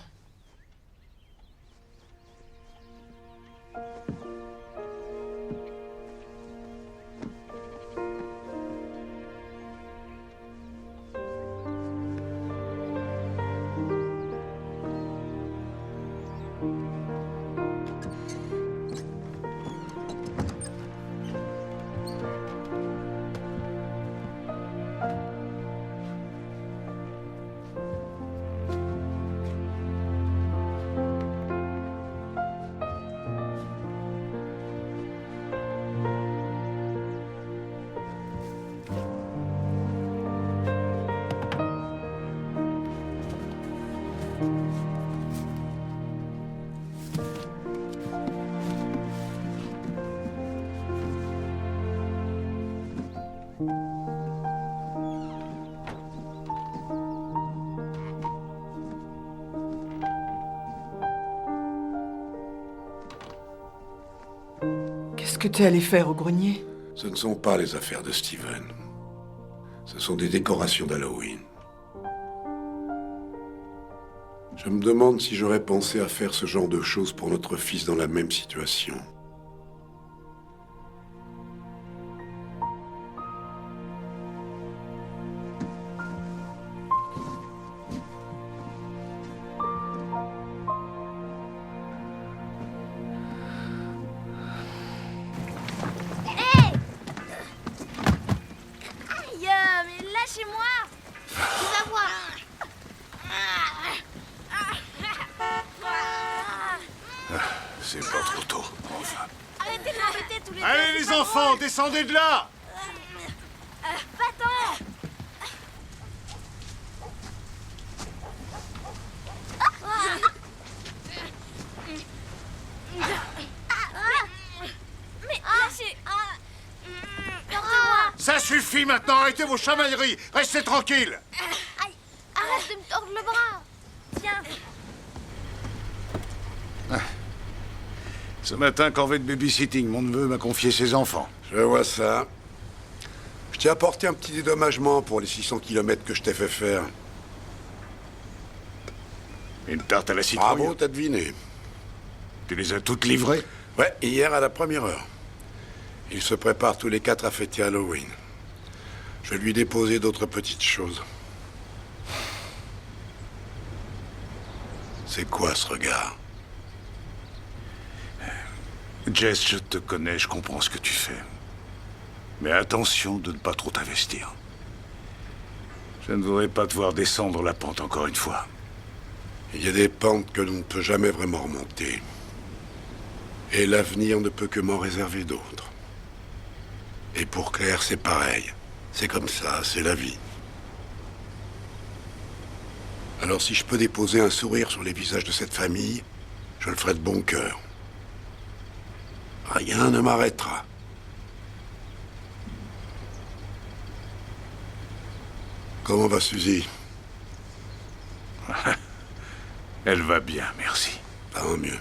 Qu'est-ce que t'es allé faire au grenier? Ce ne sont pas les affaires de Steven. Ce sont des décorations d'Halloween. Je me demande si j'aurais pensé à faire ce genre de choses pour notre fils dans la même situation. Mais lâchez-moi. Tu vas voir. Allez les enfants, descendez de là! Va-t'en! Mais lâchez! Porte-moi! Ça suffit maintenant, arrêtez vos chamailleries! Restez tranquilles! Arrête de me tordre le bras! Tiens! Ce matin, corvée de babysitting, mon neveu m'a confié ses enfants. Je vois ça. Je t'ai apporté un petit dédommagement pour les 600 km que je t'ai fait faire. Une tarte à la citrouille. Bravo, t'as deviné. Tu les as toutes livrées? Ouais, hier à la première heure. Ils se préparent tous les 4 à fêter Halloween. Je vais lui déposer d'autres petites choses. C'est quoi ce regard? Jess, je te connais, je comprends ce que tu fais. Mais attention de ne pas trop t'investir. Je ne voudrais pas te voir descendre la pente encore une fois. Il y a des pentes que l'on ne peut jamais vraiment remonter. Et l'avenir ne peut que m'en réserver d'autres. Et pour Claire, c'est pareil. C'est comme ça, c'est la vie. Alors si je peux déposer un sourire sur les visages de cette famille, je le ferai de bon cœur. Rien ne m'arrêtera. Comment va Suzy? Elle va bien, merci. Tant mieux.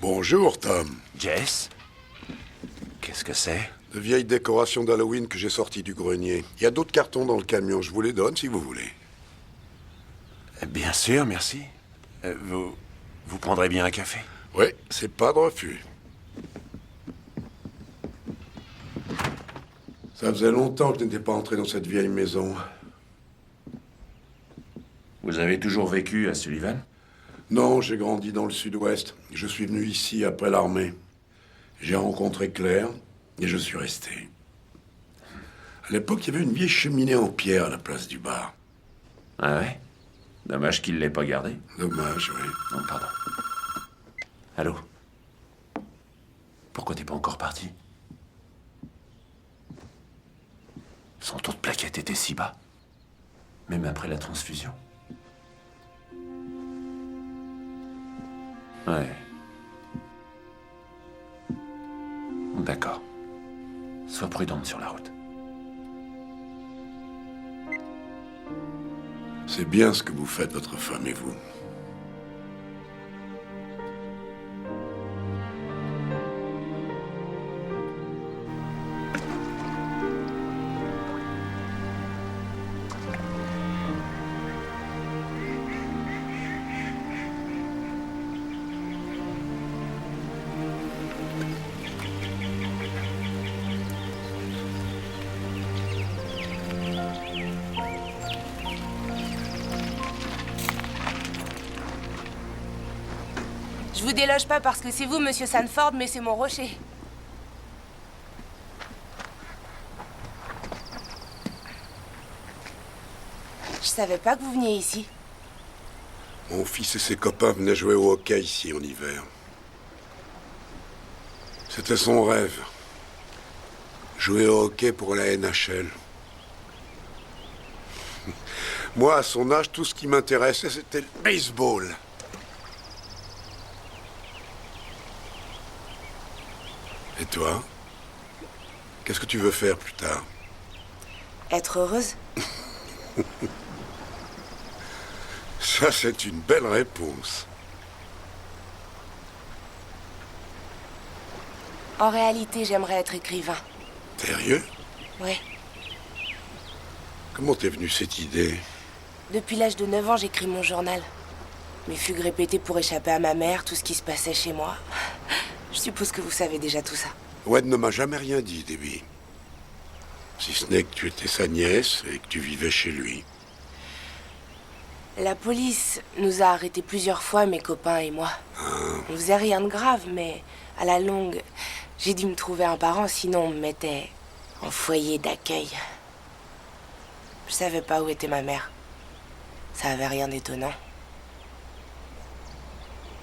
Bonjour, Tom. Jess? Qu'est-ce que c'est? De vieilles décorations d'Halloween que j'ai sorties du grenier. Il y a d'autres cartons dans le camion, je vous les donne si vous voulez. Bien sûr, merci. Vous prendrez bien un café? Oui, c'est pas de refus. Ça faisait longtemps que je n'étais pas entré dans cette vieille maison. Vous avez toujours vécu à Sullivan? Non, j'ai grandi dans le sud-ouest. Je suis venu ici après l'armée. J'ai rencontré Claire et je suis resté. À l'époque, il y avait une vieille cheminée en pierre à la place du bar. Ah ouais? Dommage qu'il ne l'ait pas gardée. Dommage, oui. Non, pardon. Allô? Pourquoi t'es pas encore parti? Son taux de plaquettes était si bas. Même après la transfusion. Ouais. D'accord. Sois prudente sur la route. C'est bien ce que vous faites, votre femme et vous. Je vous déloge pas parce que c'est vous, monsieur Sanford, mais c'est mon rocher. Je savais pas que vous veniez ici. Mon fils et ses copains venaient jouer au hockey ici en hiver. C'était son rêve. Jouer au hockey pour la NHL. Moi, à son âge, tout ce qui m'intéressait, c'était le baseball. Et toi? Qu'est-ce que tu veux faire plus tard? Être heureuse? Ça, c'est une belle réponse. En réalité, j'aimerais être écrivain. Sérieux? Ouais. Comment t'es venue cette idée? Depuis l'âge de 9 ans, j'écris mon journal. Mes fugues répétées pour échapper à ma mère, tout ce qui se passait chez moi. Je suppose que vous savez déjà tout ça. Wade ne m'a jamais rien dit, Debbie. Si ce n'est que tu étais sa nièce et que tu vivais chez lui. La police nous a arrêtés plusieurs fois, mes copains et moi. On faisait rien de grave, mais à la longue, j'ai dû me trouver un parent, sinon on me mettait en foyer d'accueil. Je savais pas où était ma mère. Ça avait rien d'étonnant.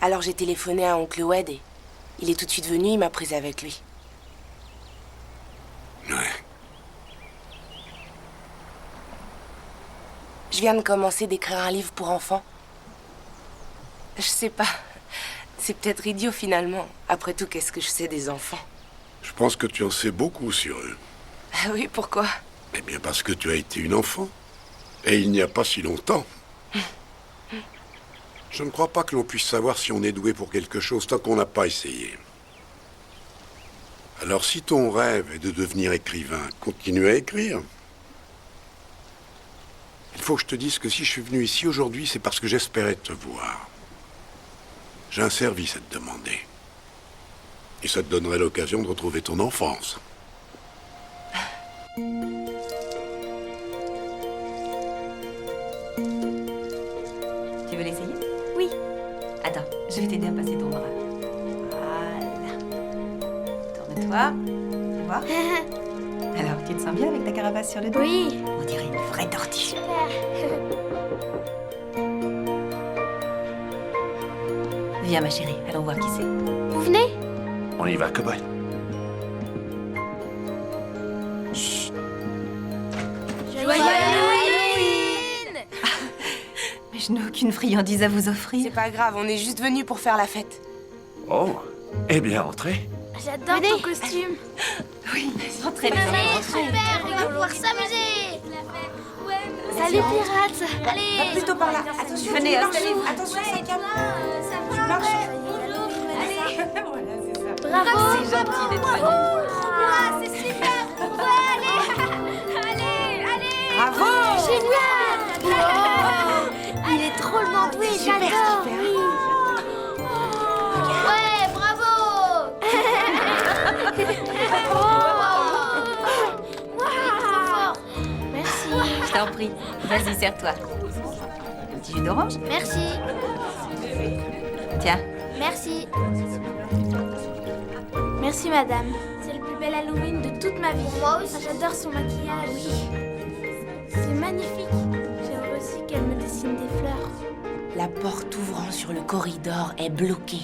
Alors j'ai téléphoné à oncle Wed et il est tout de suite venu, il m'a prise avec lui. Ouais. Je viens de commencer d'écrire un livre pour enfants. Je sais pas. C'est peut-être idiot finalement. Après tout, qu'est-ce que je sais des enfants? Je pense que tu en sais beaucoup sur eux. Ah oui, pourquoi? Eh bien parce que tu as été une enfant. Et il n'y a pas si longtemps. Je ne crois pas que l'on puisse savoir si on est doué pour quelque chose tant qu'on n'a pas essayé. Alors si ton rêve est de devenir écrivain, continue à écrire. Il faut que je te dise que si je suis venu ici aujourd'hui, c'est parce que j'espérais te voir. J'ai un service à te demander. Et ça te donnerait l'occasion de retrouver ton enfance. Tu veux l'essayer? Oui. Attends, je vais t'aider à passer ton bras. Voilà. Tourne-toi. Tu vois? Alors, tu te sens bien avec ta carapace sur le dos? Oui. On dirait une vraie tortue. Super. Viens, ma chérie, allons voir qui c'est. Vous venez? On y va, cow-boy. Joyeux Halloween! Mais je n'ai aucune friandise à vous offrir. C'est pas grave, on est juste venus pour faire la fête. Oh, eh bien, entrez. J'adore ton costume. Oui, entrez. Allez, super, on va pouvoir s'amuser. Salut pirates. Allez. Plutôt par là. Attention, Venez, installez-vous. Attention, ça calme. Bravo. C'est gentil d'être venu. Wow, c'est super. Allez. Bravo. Génial. Oh, il est drôlement doué, j'adore. Oui. Ouais, bravo. Trop fort. Merci. Je t'en prie. Vas-y, serre-toi. Un petit jus d'orange? Merci. Tiens. Merci. Merci, madame. C'est le plus bel Halloween de toute ma vie. Moi aussi. J'adore son maquillage. Oui. C'est magnifique. J'aimerais aussi qu'elle me dessine des fleurs. La porte ouvrant sur le corridor est bloquée.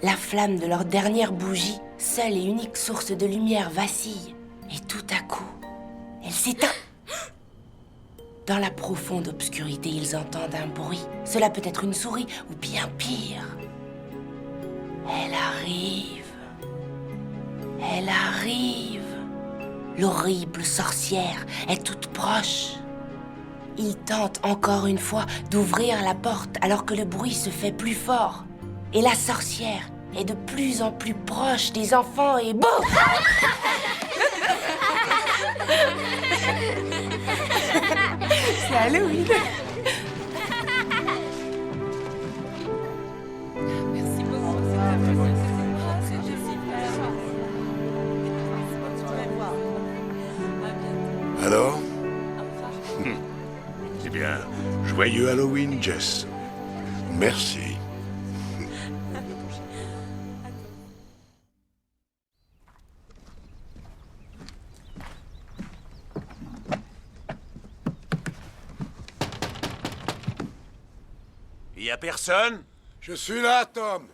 La flamme de leur dernière bougie, seule et unique source de lumière, vacille. Et tout à coup, elle s'éteint. Dans la profonde obscurité, ils entendent un bruit. Cela peut être une souris ou bien pire. Elle arrive. Elle arrive. L'horrible sorcière est toute proche. Ils tentent encore une fois d'ouvrir la porte alors que le bruit se fait plus fort. Et la sorcière est de plus en plus proche des enfants et boum! C'est Halloween. Merci beaucoup. Alors? Eh bien, joyeux Halloween, Jess. Merci. Y a personne? Je suis là, Tom.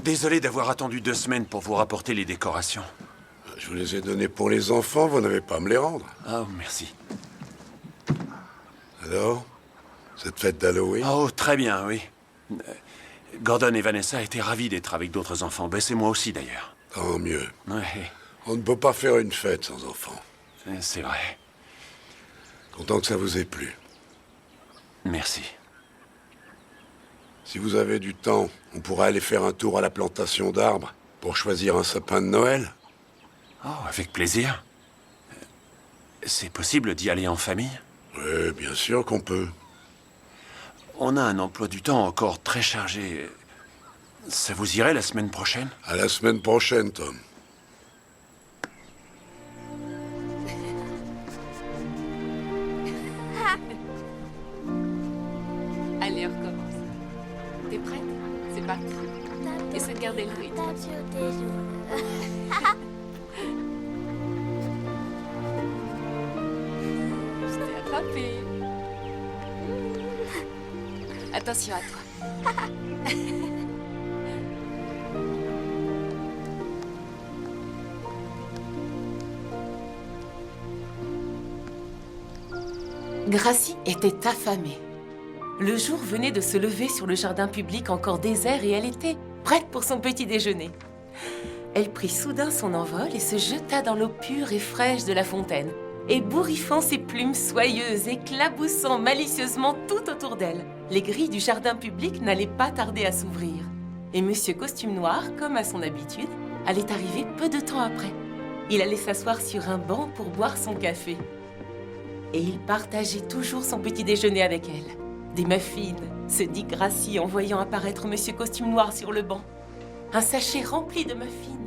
Désolé d'avoir attendu 2 semaines pour vous rapporter les décorations. Je vous les ai donnés pour les enfants, vous n'avez pas à me les rendre. Oh, merci. Alors? Cette fête d'Halloween? Oh, très bien, oui. Gordon et Vanessa étaient ravis d'être avec d'autres enfants. Ben, c'est moi aussi, d'ailleurs. Tant mieux. Ouais, On ne peut pas faire une fête sans enfants. c'est vrai. Content que ça vous ait plu. Merci. Si vous avez du temps, on pourrait aller faire un tour à la plantation d'arbres pour choisir un sapin de Noël. Oh, avec plaisir. C'est possible d'y aller en famille? Oui, bien sûr qu'on peut. On a un emploi du temps encore très chargé. Ça vous irait la semaine prochaine? À la semaine prochaine, Tom. Essaie de garder le rythme. Je t'ai attrapé. Attention à toi. Gracie était affamée. Le jour venait de se lever sur le jardin public encore désert et elle était prête pour son petit déjeuner. Elle prit soudain son envol et se jeta dans l'eau pure et fraîche de la fontaine, ébouriffant ses plumes soyeuses, éclaboussant malicieusement tout autour d'elle. Les grilles du jardin public n'allaient pas tarder à s'ouvrir. Et Monsieur Costume Noir, comme à son habitude, allait arriver peu de temps après. Il allait s'asseoir sur un banc pour boire son café. Et il partageait toujours son petit déjeuner avec elle. Des muffins, se dit Gracie en voyant apparaître Monsieur Costume Noir sur le banc. Un sachet rempli de muffins.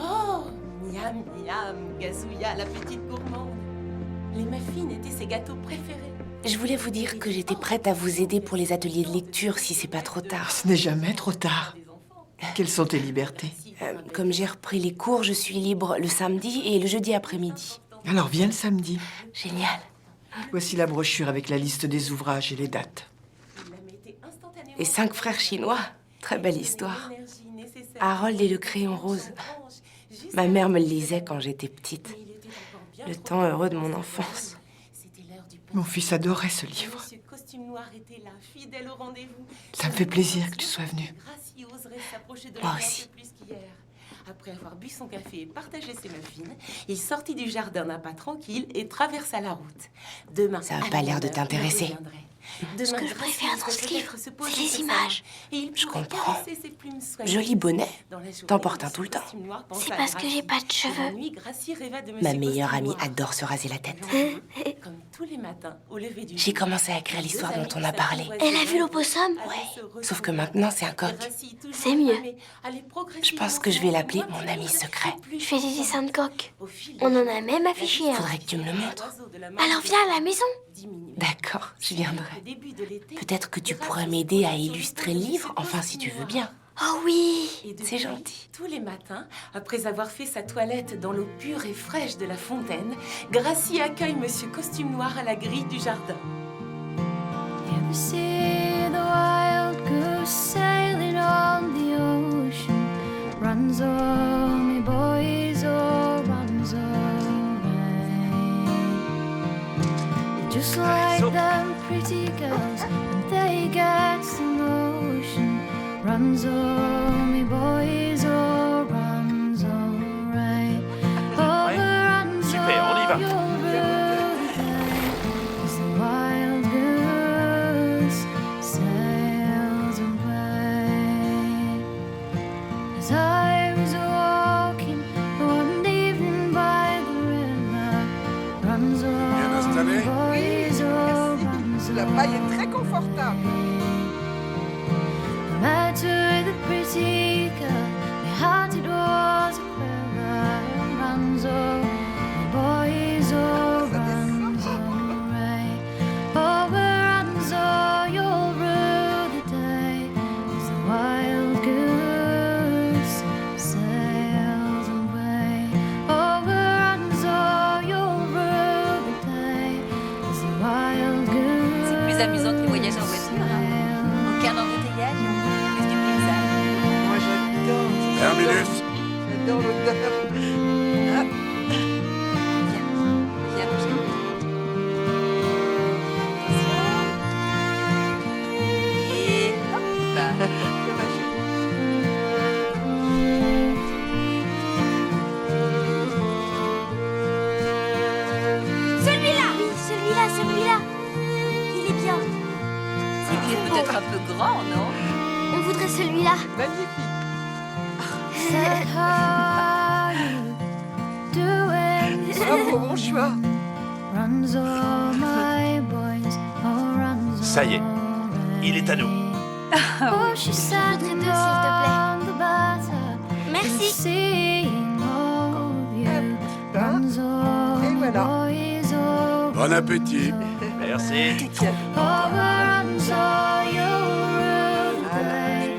Oh, miam, miam, gazouilla, la petite gourmande. Les muffins étaient ses gâteaux préférés. Je voulais vous dire que j'étais prête à vous aider pour les ateliers de lecture si c'est pas trop tard. Ce n'est jamais trop tard. Quelles sont tes libertés? Comme j'ai repris les cours, je suis libre le samedi et le jeudi après-midi. Alors viens le samedi. Génial. Voici la brochure avec la liste des ouvrages et les dates. Les 5 frères chinois. Très belle histoire. Harold et le crayon rose. Ma mère me le lisait quand j'étais petite. Le temps heureux de mon enfance. Mon fils adorait ce livre. Ça me fait plaisir que tu sois venu. Moi aussi. Après avoir bu son café et partagé ses muffins, il sortit du jardin d'un pas tranquille et traversa la route. Demain, ça n'a pas l'air de t'intéresser. Ce que je préfère dans ce livre, c'est les images. Je comprends. Joli bonnet. T'en portes un tout le temps. C'est parce que j'ai pas de cheveux. Ma meilleure amie adore se raser la tête. J'ai commencé à écrire l'histoire dont on a parlé. Elle a vu l'opossum? Ouais. Sauf que maintenant, c'est un coq. C'est mieux. Je pense que je vais l'appeler mon ami secret. Je fais des dessins de coq. On en a même affiché un. Faudrait que tu me le montres. Alors viens à la maison. D'accord, je viendrai. Peut-être que tu pourrais m'aider à illustrer le livre, enfin si tu veux bien. Oh oui! C'est gentil. Tous les matins, après avoir fait sa toilette dans l'eau pure et fraîche de la fontaine, Gracie accueille Monsieur Costume Noir à la grille du jardin. You see the wild goose sailing on the ocean. Runs oh, me boys, oh, runs just like them pretty girls, and they get some motion. Runs oh, me boys, oh, runs alright. Oh, runs super, on y va. As the wild goose sails away. As I was walking one evening by the river, runs oh, me boys, oh, runs La paille est très confortable. Met with a pretty girl, my heart it was a quiver. Runs oh, my boys, oh, runs alright. Oh, runs oh, you'll rue the day as the wild goose sails away. Oh, runs oh, you'll rue the day as the wild goose. C'est plus amusant que les voyages en voiture. Hein. Aucun embouteillage. Moi j'adore. Terminus. J'adore l'odeur. Ah. Viens, mon chéri. Et hop là. Celui-là! Oui, celui-là. Il est bien. Il est peut-être un peu grand, non? On voudrait celui-là. Magnifique. Bravo, bon choix. Ça y est, il est à nous. Oh, je voudrais deux, s'il te plaît. Merci. Et voilà. Bon appétit. Merci. Allez,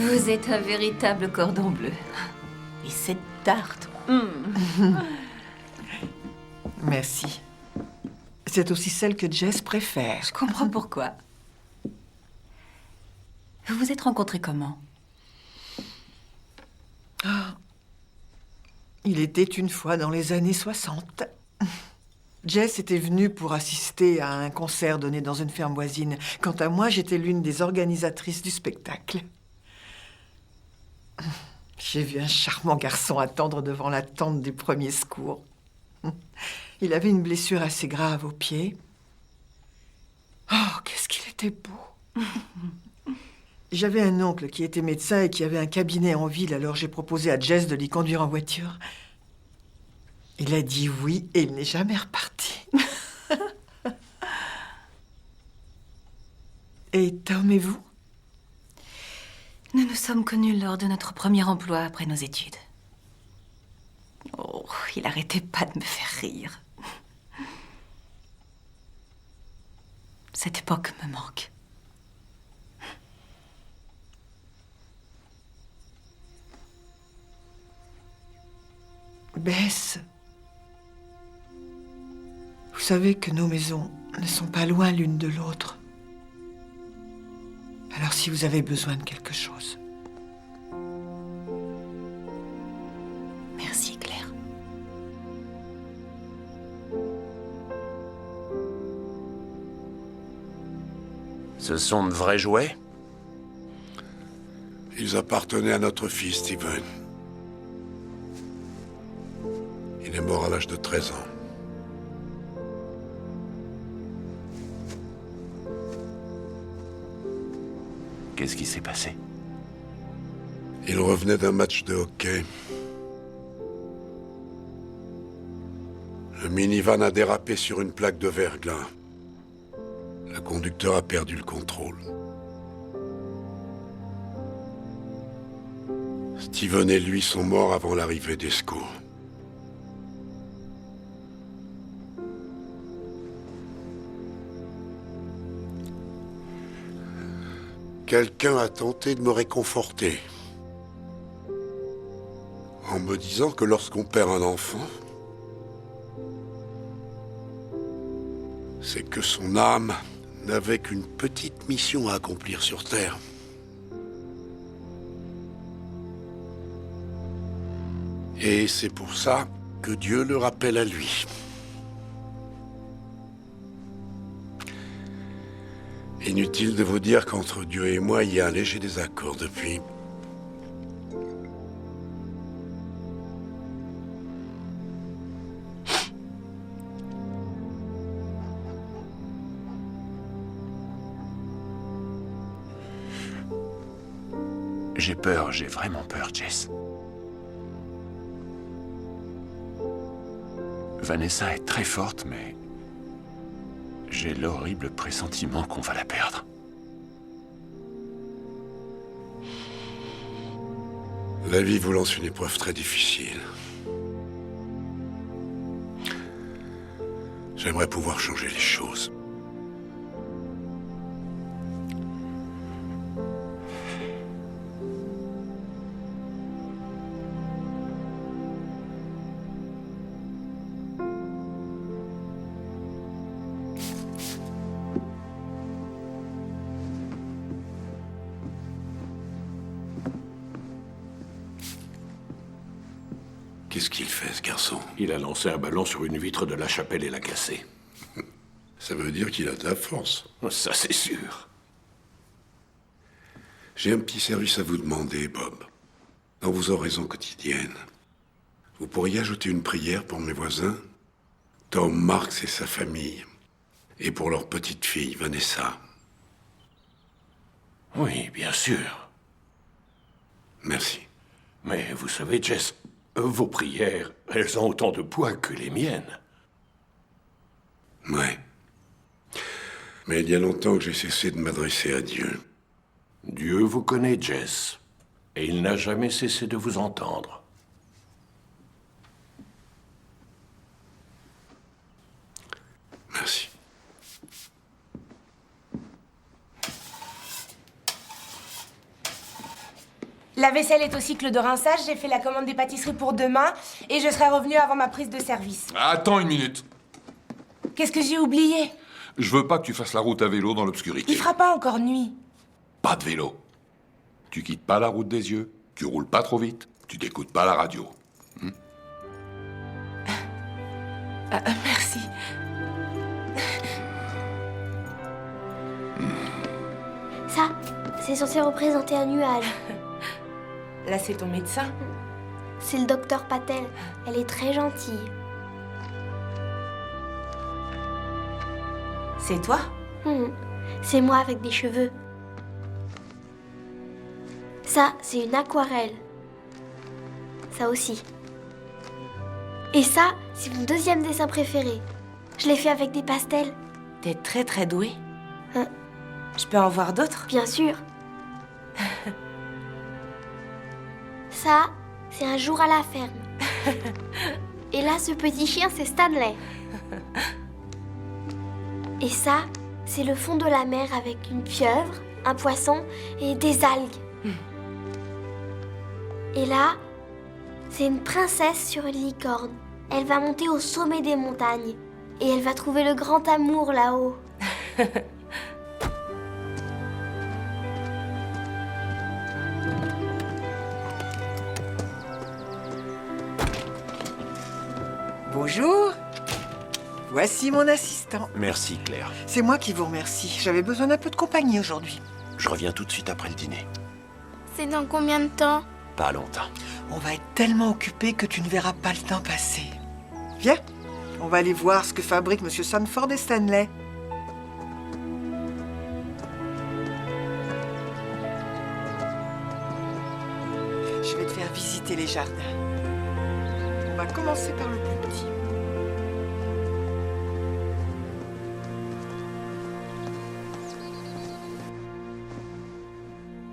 Vous êtes un véritable cordon bleu. Et cette tarte. Merci. C'est aussi celle que Jess préfère. Je comprends pourquoi. Vous vous êtes rencontrés comment? Ah. Il était une fois dans les années 60. Jess était venue pour assister à un concert donné dans une ferme voisine. Quant à moi, j'étais l'une des organisatrices du spectacle. J'ai vu un charmant garçon attendre devant la tente des premiers secours. Il avait une blessure assez grave au pied. Oh, qu'est-ce qu'il était beau! J'avais un oncle qui était médecin et qui avait un cabinet en ville, alors j'ai proposé à Jess de l'y conduire en voiture. Il a dit oui et il n'est jamais reparti. Et Tom et vous? Nous nous sommes connus lors de notre premier emploi après nos études. Oh, il arrêtait pas de me faire rire. Cette époque me manque. Bess, vous savez que nos maisons ne sont pas loin l'une de l'autre. Alors si vous avez besoin de quelque chose. Merci, Claire. Ce sont de vrais jouets? Ils appartenaient à notre fils, Steven. Il est mort à l'âge de 13 ans. Qu'est-ce qui s'est passé? Il revenait d'un match de hockey. Le minivan a dérapé sur une plaque de verglas. Le conducteur a perdu le contrôle. Steven et lui sont morts avant l'arrivée des secours. Quelqu'un a tenté de me réconforter en me disant que lorsqu'on perd un enfant, c'est que son âme n'avait qu'une petite mission à accomplir sur Terre. Et c'est pour ça que Dieu le rappelle à lui. Inutile de vous dire qu'entre Dieu et moi, il y a un léger désaccord depuis. J'ai peur, j'ai vraiment peur, Jess. Vanessa est très forte, mais j'ai l'horrible pressentiment qu'on va la perdre. La vie vous lance une épreuve très difficile. J'aimerais pouvoir changer les choses. Qu'est-ce qu'il fait, ce garçon? Il a lancé un ballon sur une vitre de la chapelle et l'a cassé. Ça veut dire qu'il a de la force. Ça, c'est sûr. J'ai un petit service à vous demander, Bob. Dans vos oraisons quotidiennes, vous pourriez ajouter une prière pour mes voisins, Tom Marks et sa famille, et pour leur petite fille, Vanessa. Oui, bien sûr. Merci. Mais vous savez, Jess, vos prières, elles ont autant de poids que les miennes. Ouais. Mais il y a longtemps que j'ai cessé de m'adresser à Dieu. Dieu vous connaît, Jess, et il n'a jamais cessé de vous entendre. Merci. La vaisselle est au cycle de rinçage, j'ai fait la commande des pâtisseries pour demain et je serai revenue avant ma prise de service. Attends une minute. Qu'est-ce que j'ai oublié? Je veux pas que tu fasses la route à vélo dans l'obscurité. Il fera pas encore nuit. Pas de vélo. Tu quittes pas la route des yeux, tu roules pas trop vite, tu t'écoutes pas la radio. Merci. Ça, c'est censé représenter un nuage. Là, c'est ton médecin. C'est le docteur Patel. Elle est très gentille. C'est toi? C'est moi avec des cheveux. Ça, c'est une aquarelle. Ça aussi. Et ça, c'est mon deuxième dessin préféré. Je l'ai fait avec des pastels. T'es très très douée. Je peux en voir d'autres? Bien sûr. Ça, c'est un jour à la ferme. Et là, ce petit chien, c'est Stanley. Et ça, c'est le fond de la mer avec une pieuvre, un poisson et des algues. Et là, c'est une princesse sur une licorne. Elle va monter au sommet des montagnes. Et elle va trouver le grand amour là-haut. Bonjour. Voici mon assistant. Merci, Claire. C'est moi qui vous remercie. J'avais besoin d'un peu de compagnie aujourd'hui. Je reviens tout de suite après le dîner. C'est dans combien de temps? Pas longtemps. On va être tellement occupés que tu ne verras pas le temps passer. Viens, on va aller voir ce que fabriquent Monsieur Sanford et Stanley. Je vais te faire visiter les jardins. On va commencer par le plus petit.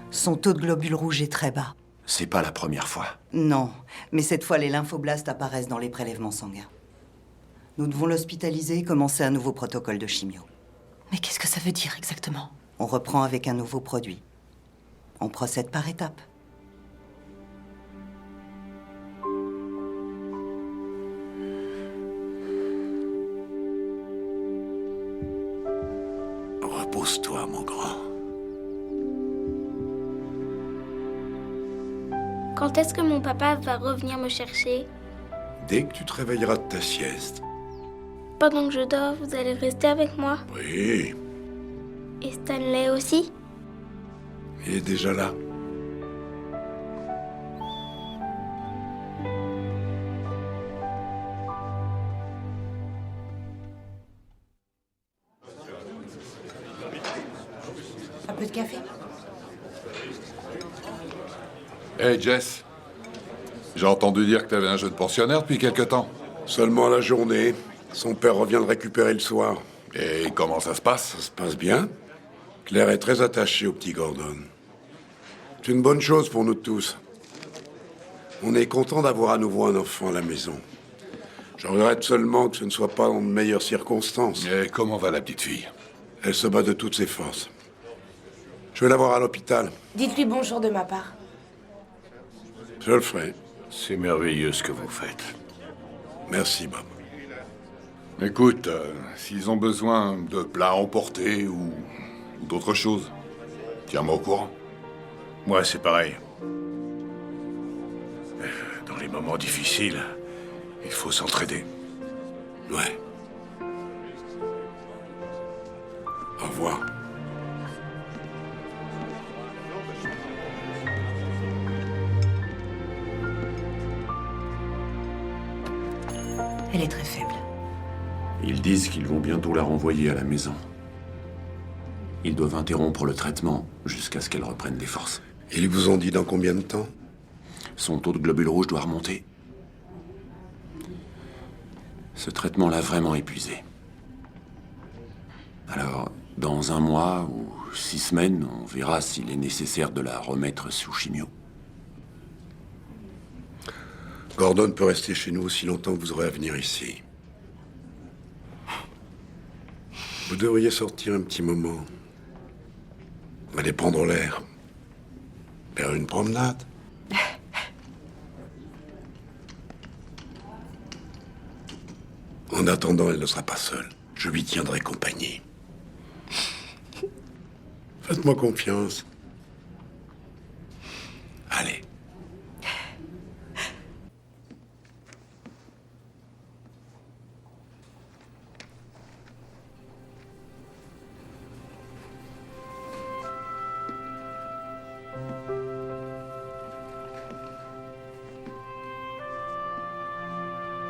Son taux de globules rouges est très bas. C'est pas la première fois. Non, mais cette fois, les lymphoblastes apparaissent dans les prélèvements sanguins. Nous devons l'hospitaliser et commencer un nouveau protocole de chimio. Mais qu'est-ce que ça veut dire exactement? On reprend avec un nouveau produit. On procède par étapes. Repose-toi, mon grand. Quand est-ce que mon papa va revenir me chercher? Dès que tu te réveilleras de ta sieste. Pendant que je dors, vous allez rester avec moi? Oui, Et Stanley aussi? il est déjà là. Un peu de café? Hey Jess, j'ai entendu dire que t'avais un jeu de pensionnaire depuis quelque temps. Seulement la journée. Son père revient le récupérer le soir. Et comment ça se passe? Ça se passe bien. Claire est très attachée au petit Gordon. C'est une bonne chose pour nous tous. On est content d'avoir à nouveau un enfant à la maison. Je regrette seulement que ce ne soit pas dans de meilleures circonstances. Et comment va la petite fille? Elle se bat de toutes ses forces. Je vais la voir à l'hôpital. Dites-lui bonjour de ma part. Je le ferai. C'est merveilleux ce que vous faites. Merci, Bob. Écoute, s'ils ont besoin de plats emportés ou d'autres choses, tiens-moi au courant. Moi, c'est pareil. Dans les moments difficiles, il faut s'entraider. Ouais. Au revoir. Elle est très faible. Ils disent qu'ils vont bientôt la renvoyer à la maison. Ils doivent interrompre le traitement jusqu'à ce qu'elle reprenne des forces. Ils vous ont dit dans combien de temps? Son taux de globules rouges doit remonter. Ce traitement l'a vraiment épuisé. Alors, dans 1 mois ou 6 semaines, on verra s'il est nécessaire de la remettre sous chimio. Gordon peut rester chez nous aussi longtemps que vous aurez à venir ici. Vous devriez sortir un petit moment. Aller prendre l'air. Faire une promenade. En attendant, elle ne sera pas seule. Je lui tiendrai compagnie. Faites-moi confiance. Allez.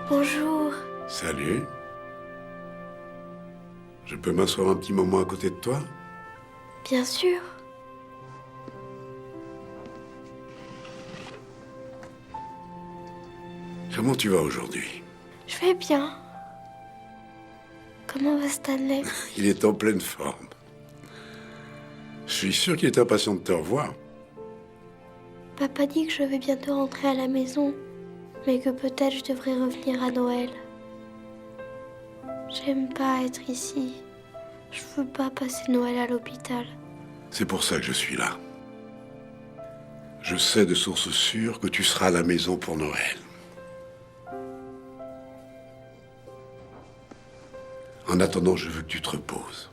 Bonjour. Salut. Je peux m'asseoir un petit moment à côté de toi? Bien sûr. Comment tu vas aujourd'hui? Je vais bien. Comment va Stanley? Il est en pleine forme. Je suis sûr qu'il est impatient de te revoir. Papa dit que je vais bientôt rentrer à la maison, mais que peut-être je devrais revenir à Noël. J'aime pas être ici. Je veux pas passer Noël à l'hôpital. C'est pour ça que je suis là. Je sais de source sûre que tu seras à la maison pour Noël. En attendant, je veux que tu te reposes.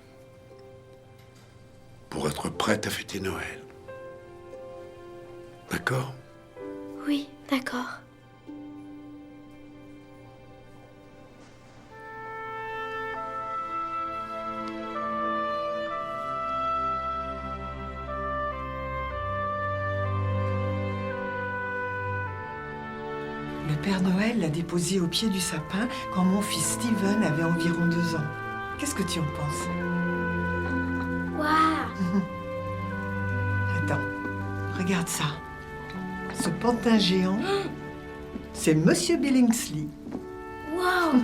Pour être prête à fêter Noël. D'accord? Oui, d'accord. Le Père Noël l'a déposé au pied du sapin quand mon fils Steven avait environ 2 ans. Qu'est-ce que tu en penses? Waouh! Attends, regarde ça. Ce pantin géant, c'est Monsieur Billingsley. Waouh!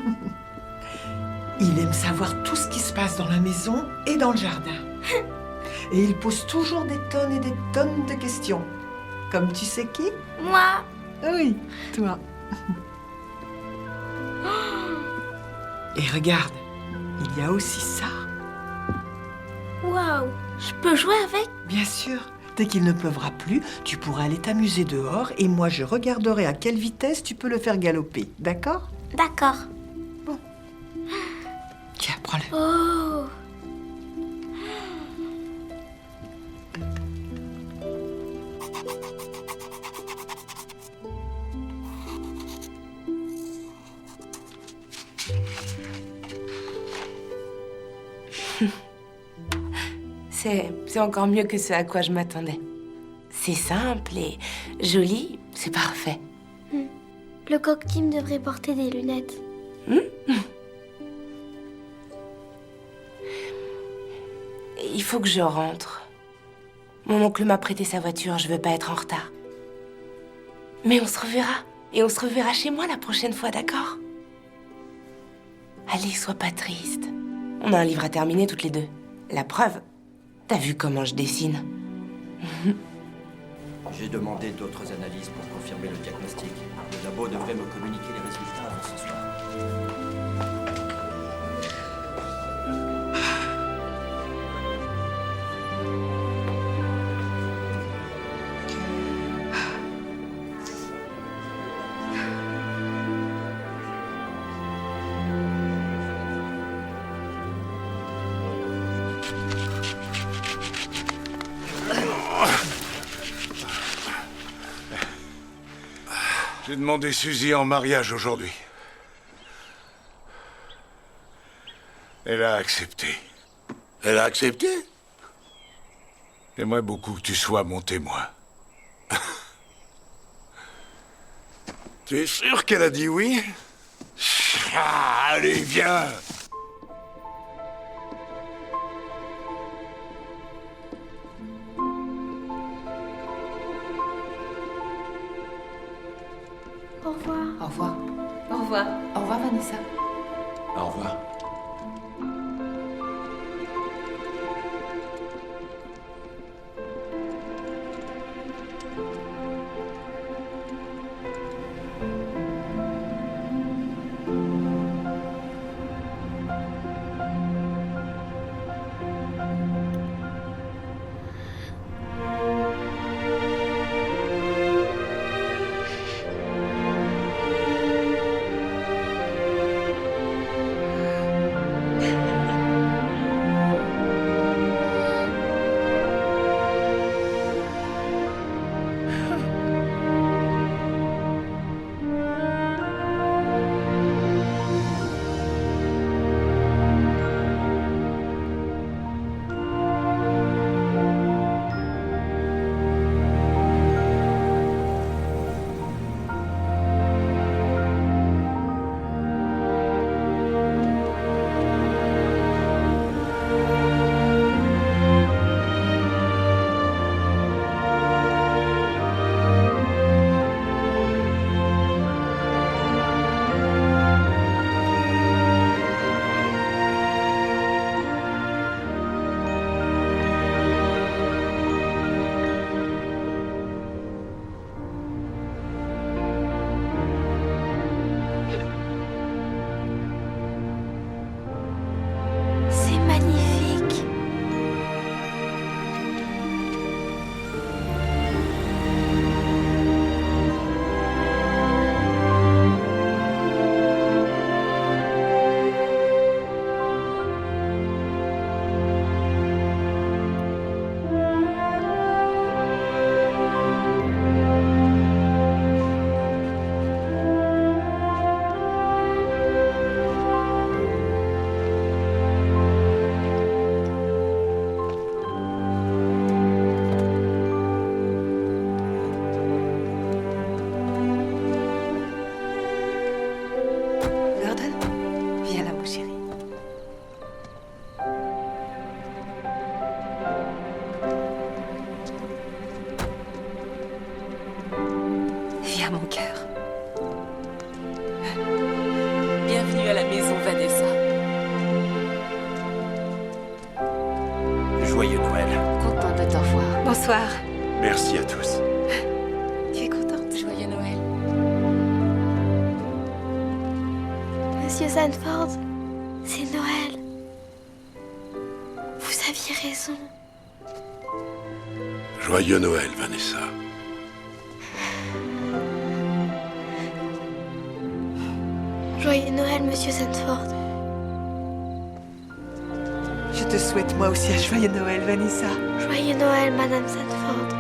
Il aime savoir tout ce qui se passe dans la maison et dans le jardin. Et il pose toujours des tonnes et des tonnes de questions. Comme tu sais qui? Moi! Oui, toi. Et regarde, il y a aussi ça. Waouh! Je peux jouer avec? Bien sûr. Dès qu'il ne pleuvra plus, tu pourras aller t'amuser dehors et moi je regarderai à quelle vitesse tu peux le faire galoper. D'accord? D'accord. Bon. Tiens, prends-le. Oh! C'est encore mieux que ce à quoi je m'attendais. C'est simple et joli, c'est parfait. Le coq Tim devrait porter des lunettes. Il faut que je rentre. Mon oncle m'a prêté sa voiture, je veux pas être en retard. Mais on se reverra. Et on se reverra chez moi la prochaine fois, d'accord? Allez, sois pas triste. On a un livre à terminer toutes les deux. La preuve, t'as vu comment je dessine? J'ai demandé d'autres analyses pour confirmer le diagnostic. Le labo devrait me communiquer les résultats avant ce soir. J'ai demandé Suzy en mariage aujourd'hui. Elle a accepté. Elle a accepté? J'aimerais beaucoup que tu sois mon témoin. Tu es sûr qu'elle a dit oui? Ah, allez, viens! Au revoir. Au revoir. Au revoir. Au revoir, Vanessa. Au revoir. Joyeux Noël. Contente de te revoir. Bonsoir. Merci à tous. Tu es contente? Joyeux Noël. Monsieur Sanford, c'est Noël. Vous aviez raison. Joyeux Noël, Vanessa. Joyeux Noël, Monsieur Sanford. Je te souhaite moi aussi un joyeux Noël, Vanessa. Joyeux Noël, Madame Sanford.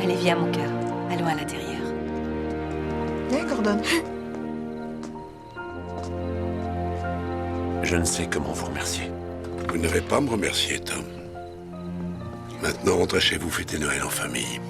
Allez, viens, mon cœur. Allons à l'intérieur. Viens, Gordon. Je ne sais comment vous remercier. Vous n'avez pas à me remercier, Tom. Maintenant, rentrez chez vous, fêtez Noël en famille.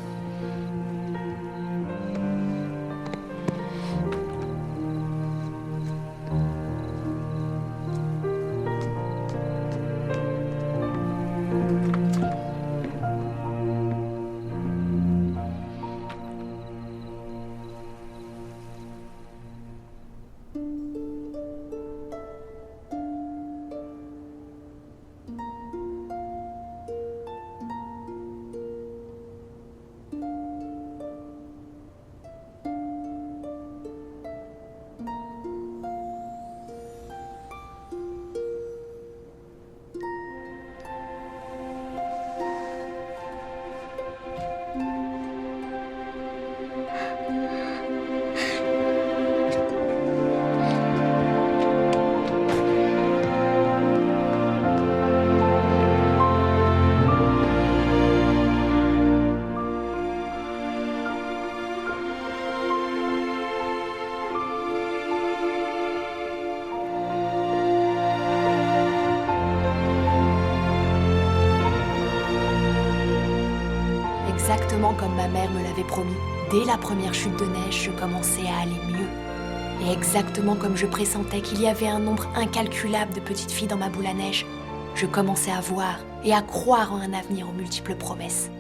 Exactement comme ma mère me l'avait promis, dès la première chute de neige, je commençais à aller mieux. Et exactement comme je pressentais qu'il y avait un nombre incalculable de petites filles dans ma boule à neige, je commençais à voir et à croire en un avenir aux multiples promesses.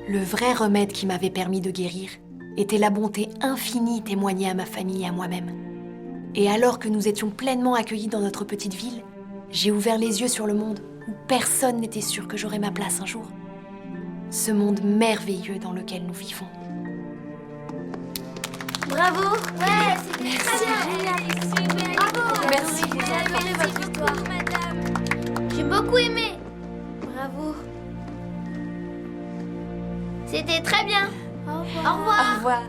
Le vrai remède qui m'avait permis de guérir était la bonté infinie témoignée à ma famille et à moi-même. Et alors que nous étions pleinement accueillis dans notre petite ville, j'ai ouvert les yeux sur le monde où personne n'était sûr que j'aurais ma place un jour. Ce monde merveilleux dans lequel nous vivons. Bravo. Ouais, c'était très bien. Bravo. Merci. J'ai adoré votre histoire, madame. J'ai beaucoup aimé. Bravo. C'était très bien. Au revoir. Au revoir. Au revoir.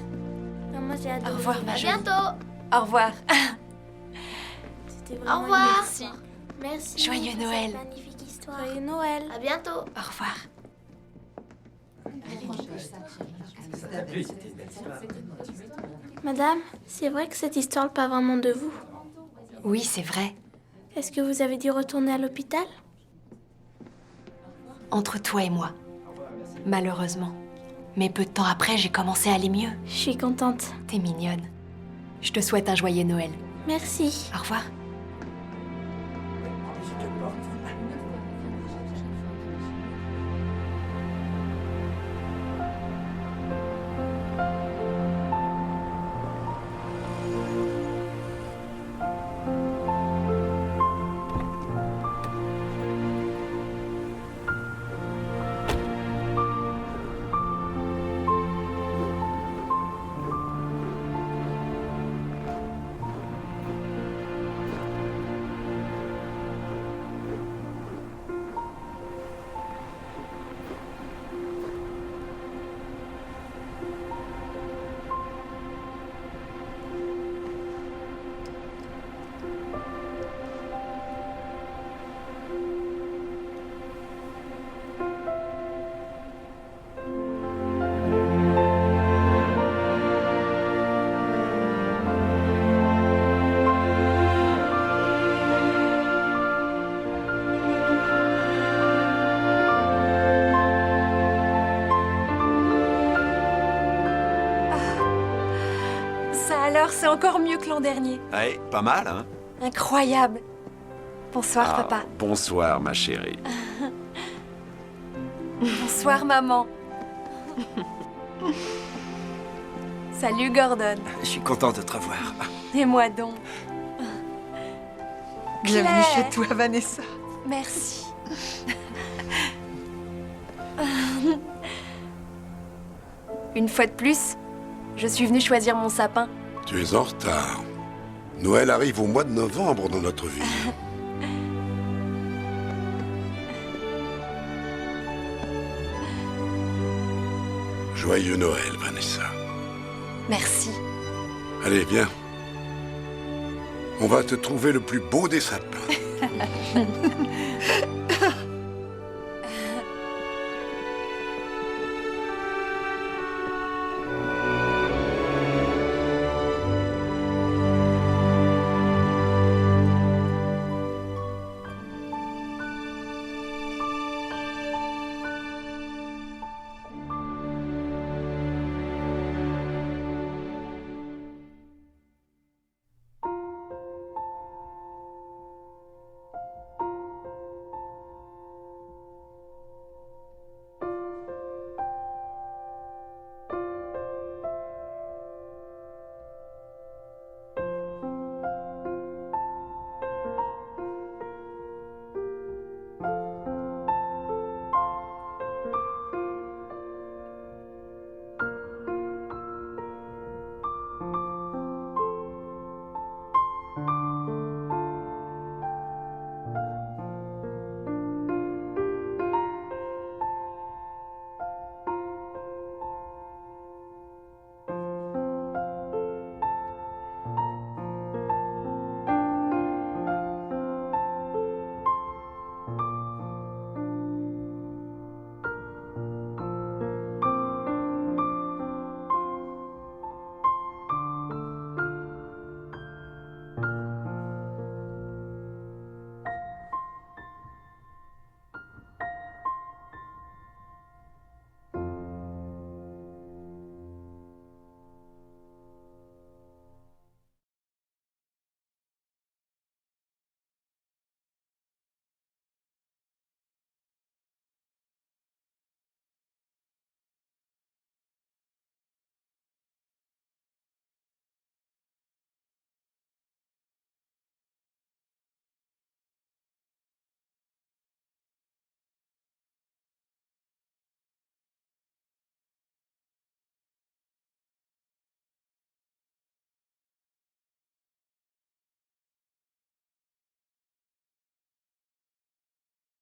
Moi, j'ai adoré. Au revoir, ma À jolie. bientôt. Au revoir. C'était vraiment Au revoir. Merci. Merci. Joyeux pour Noël. cette magnifique histoire. Joyeux Noël. À bientôt. Au revoir. Madame, c'est vrai que cette histoire n'est pas vraiment de vous. Oui, c'est vrai. Est-ce que vous avez dû retourner à l'hôpital? Entre toi et moi. Malheureusement. Mais peu de temps après, j'ai commencé à aller mieux. Je suis contente. T'es mignonne. Je te souhaite un joyeux Noël. Merci. Au revoir. Alors, c'est encore mieux que l'an dernier. Ouais, pas mal, hein? Incroyable. Bonsoir, Ah, papa. Bonsoir, ma chérie. Bonsoir, maman. Salut Gordon. Je suis content de te revoir. Et moi donc. Bienvenue Claire. chez toi, Vanessa. Merci. Une fois de plus, je suis venue choisir mon sapin. Tu es en retard. Noël arrive au mois de novembre dans notre ville. Joyeux Noël, Vanessa. Merci. Allez, viens. On va te trouver le plus beau des sapins.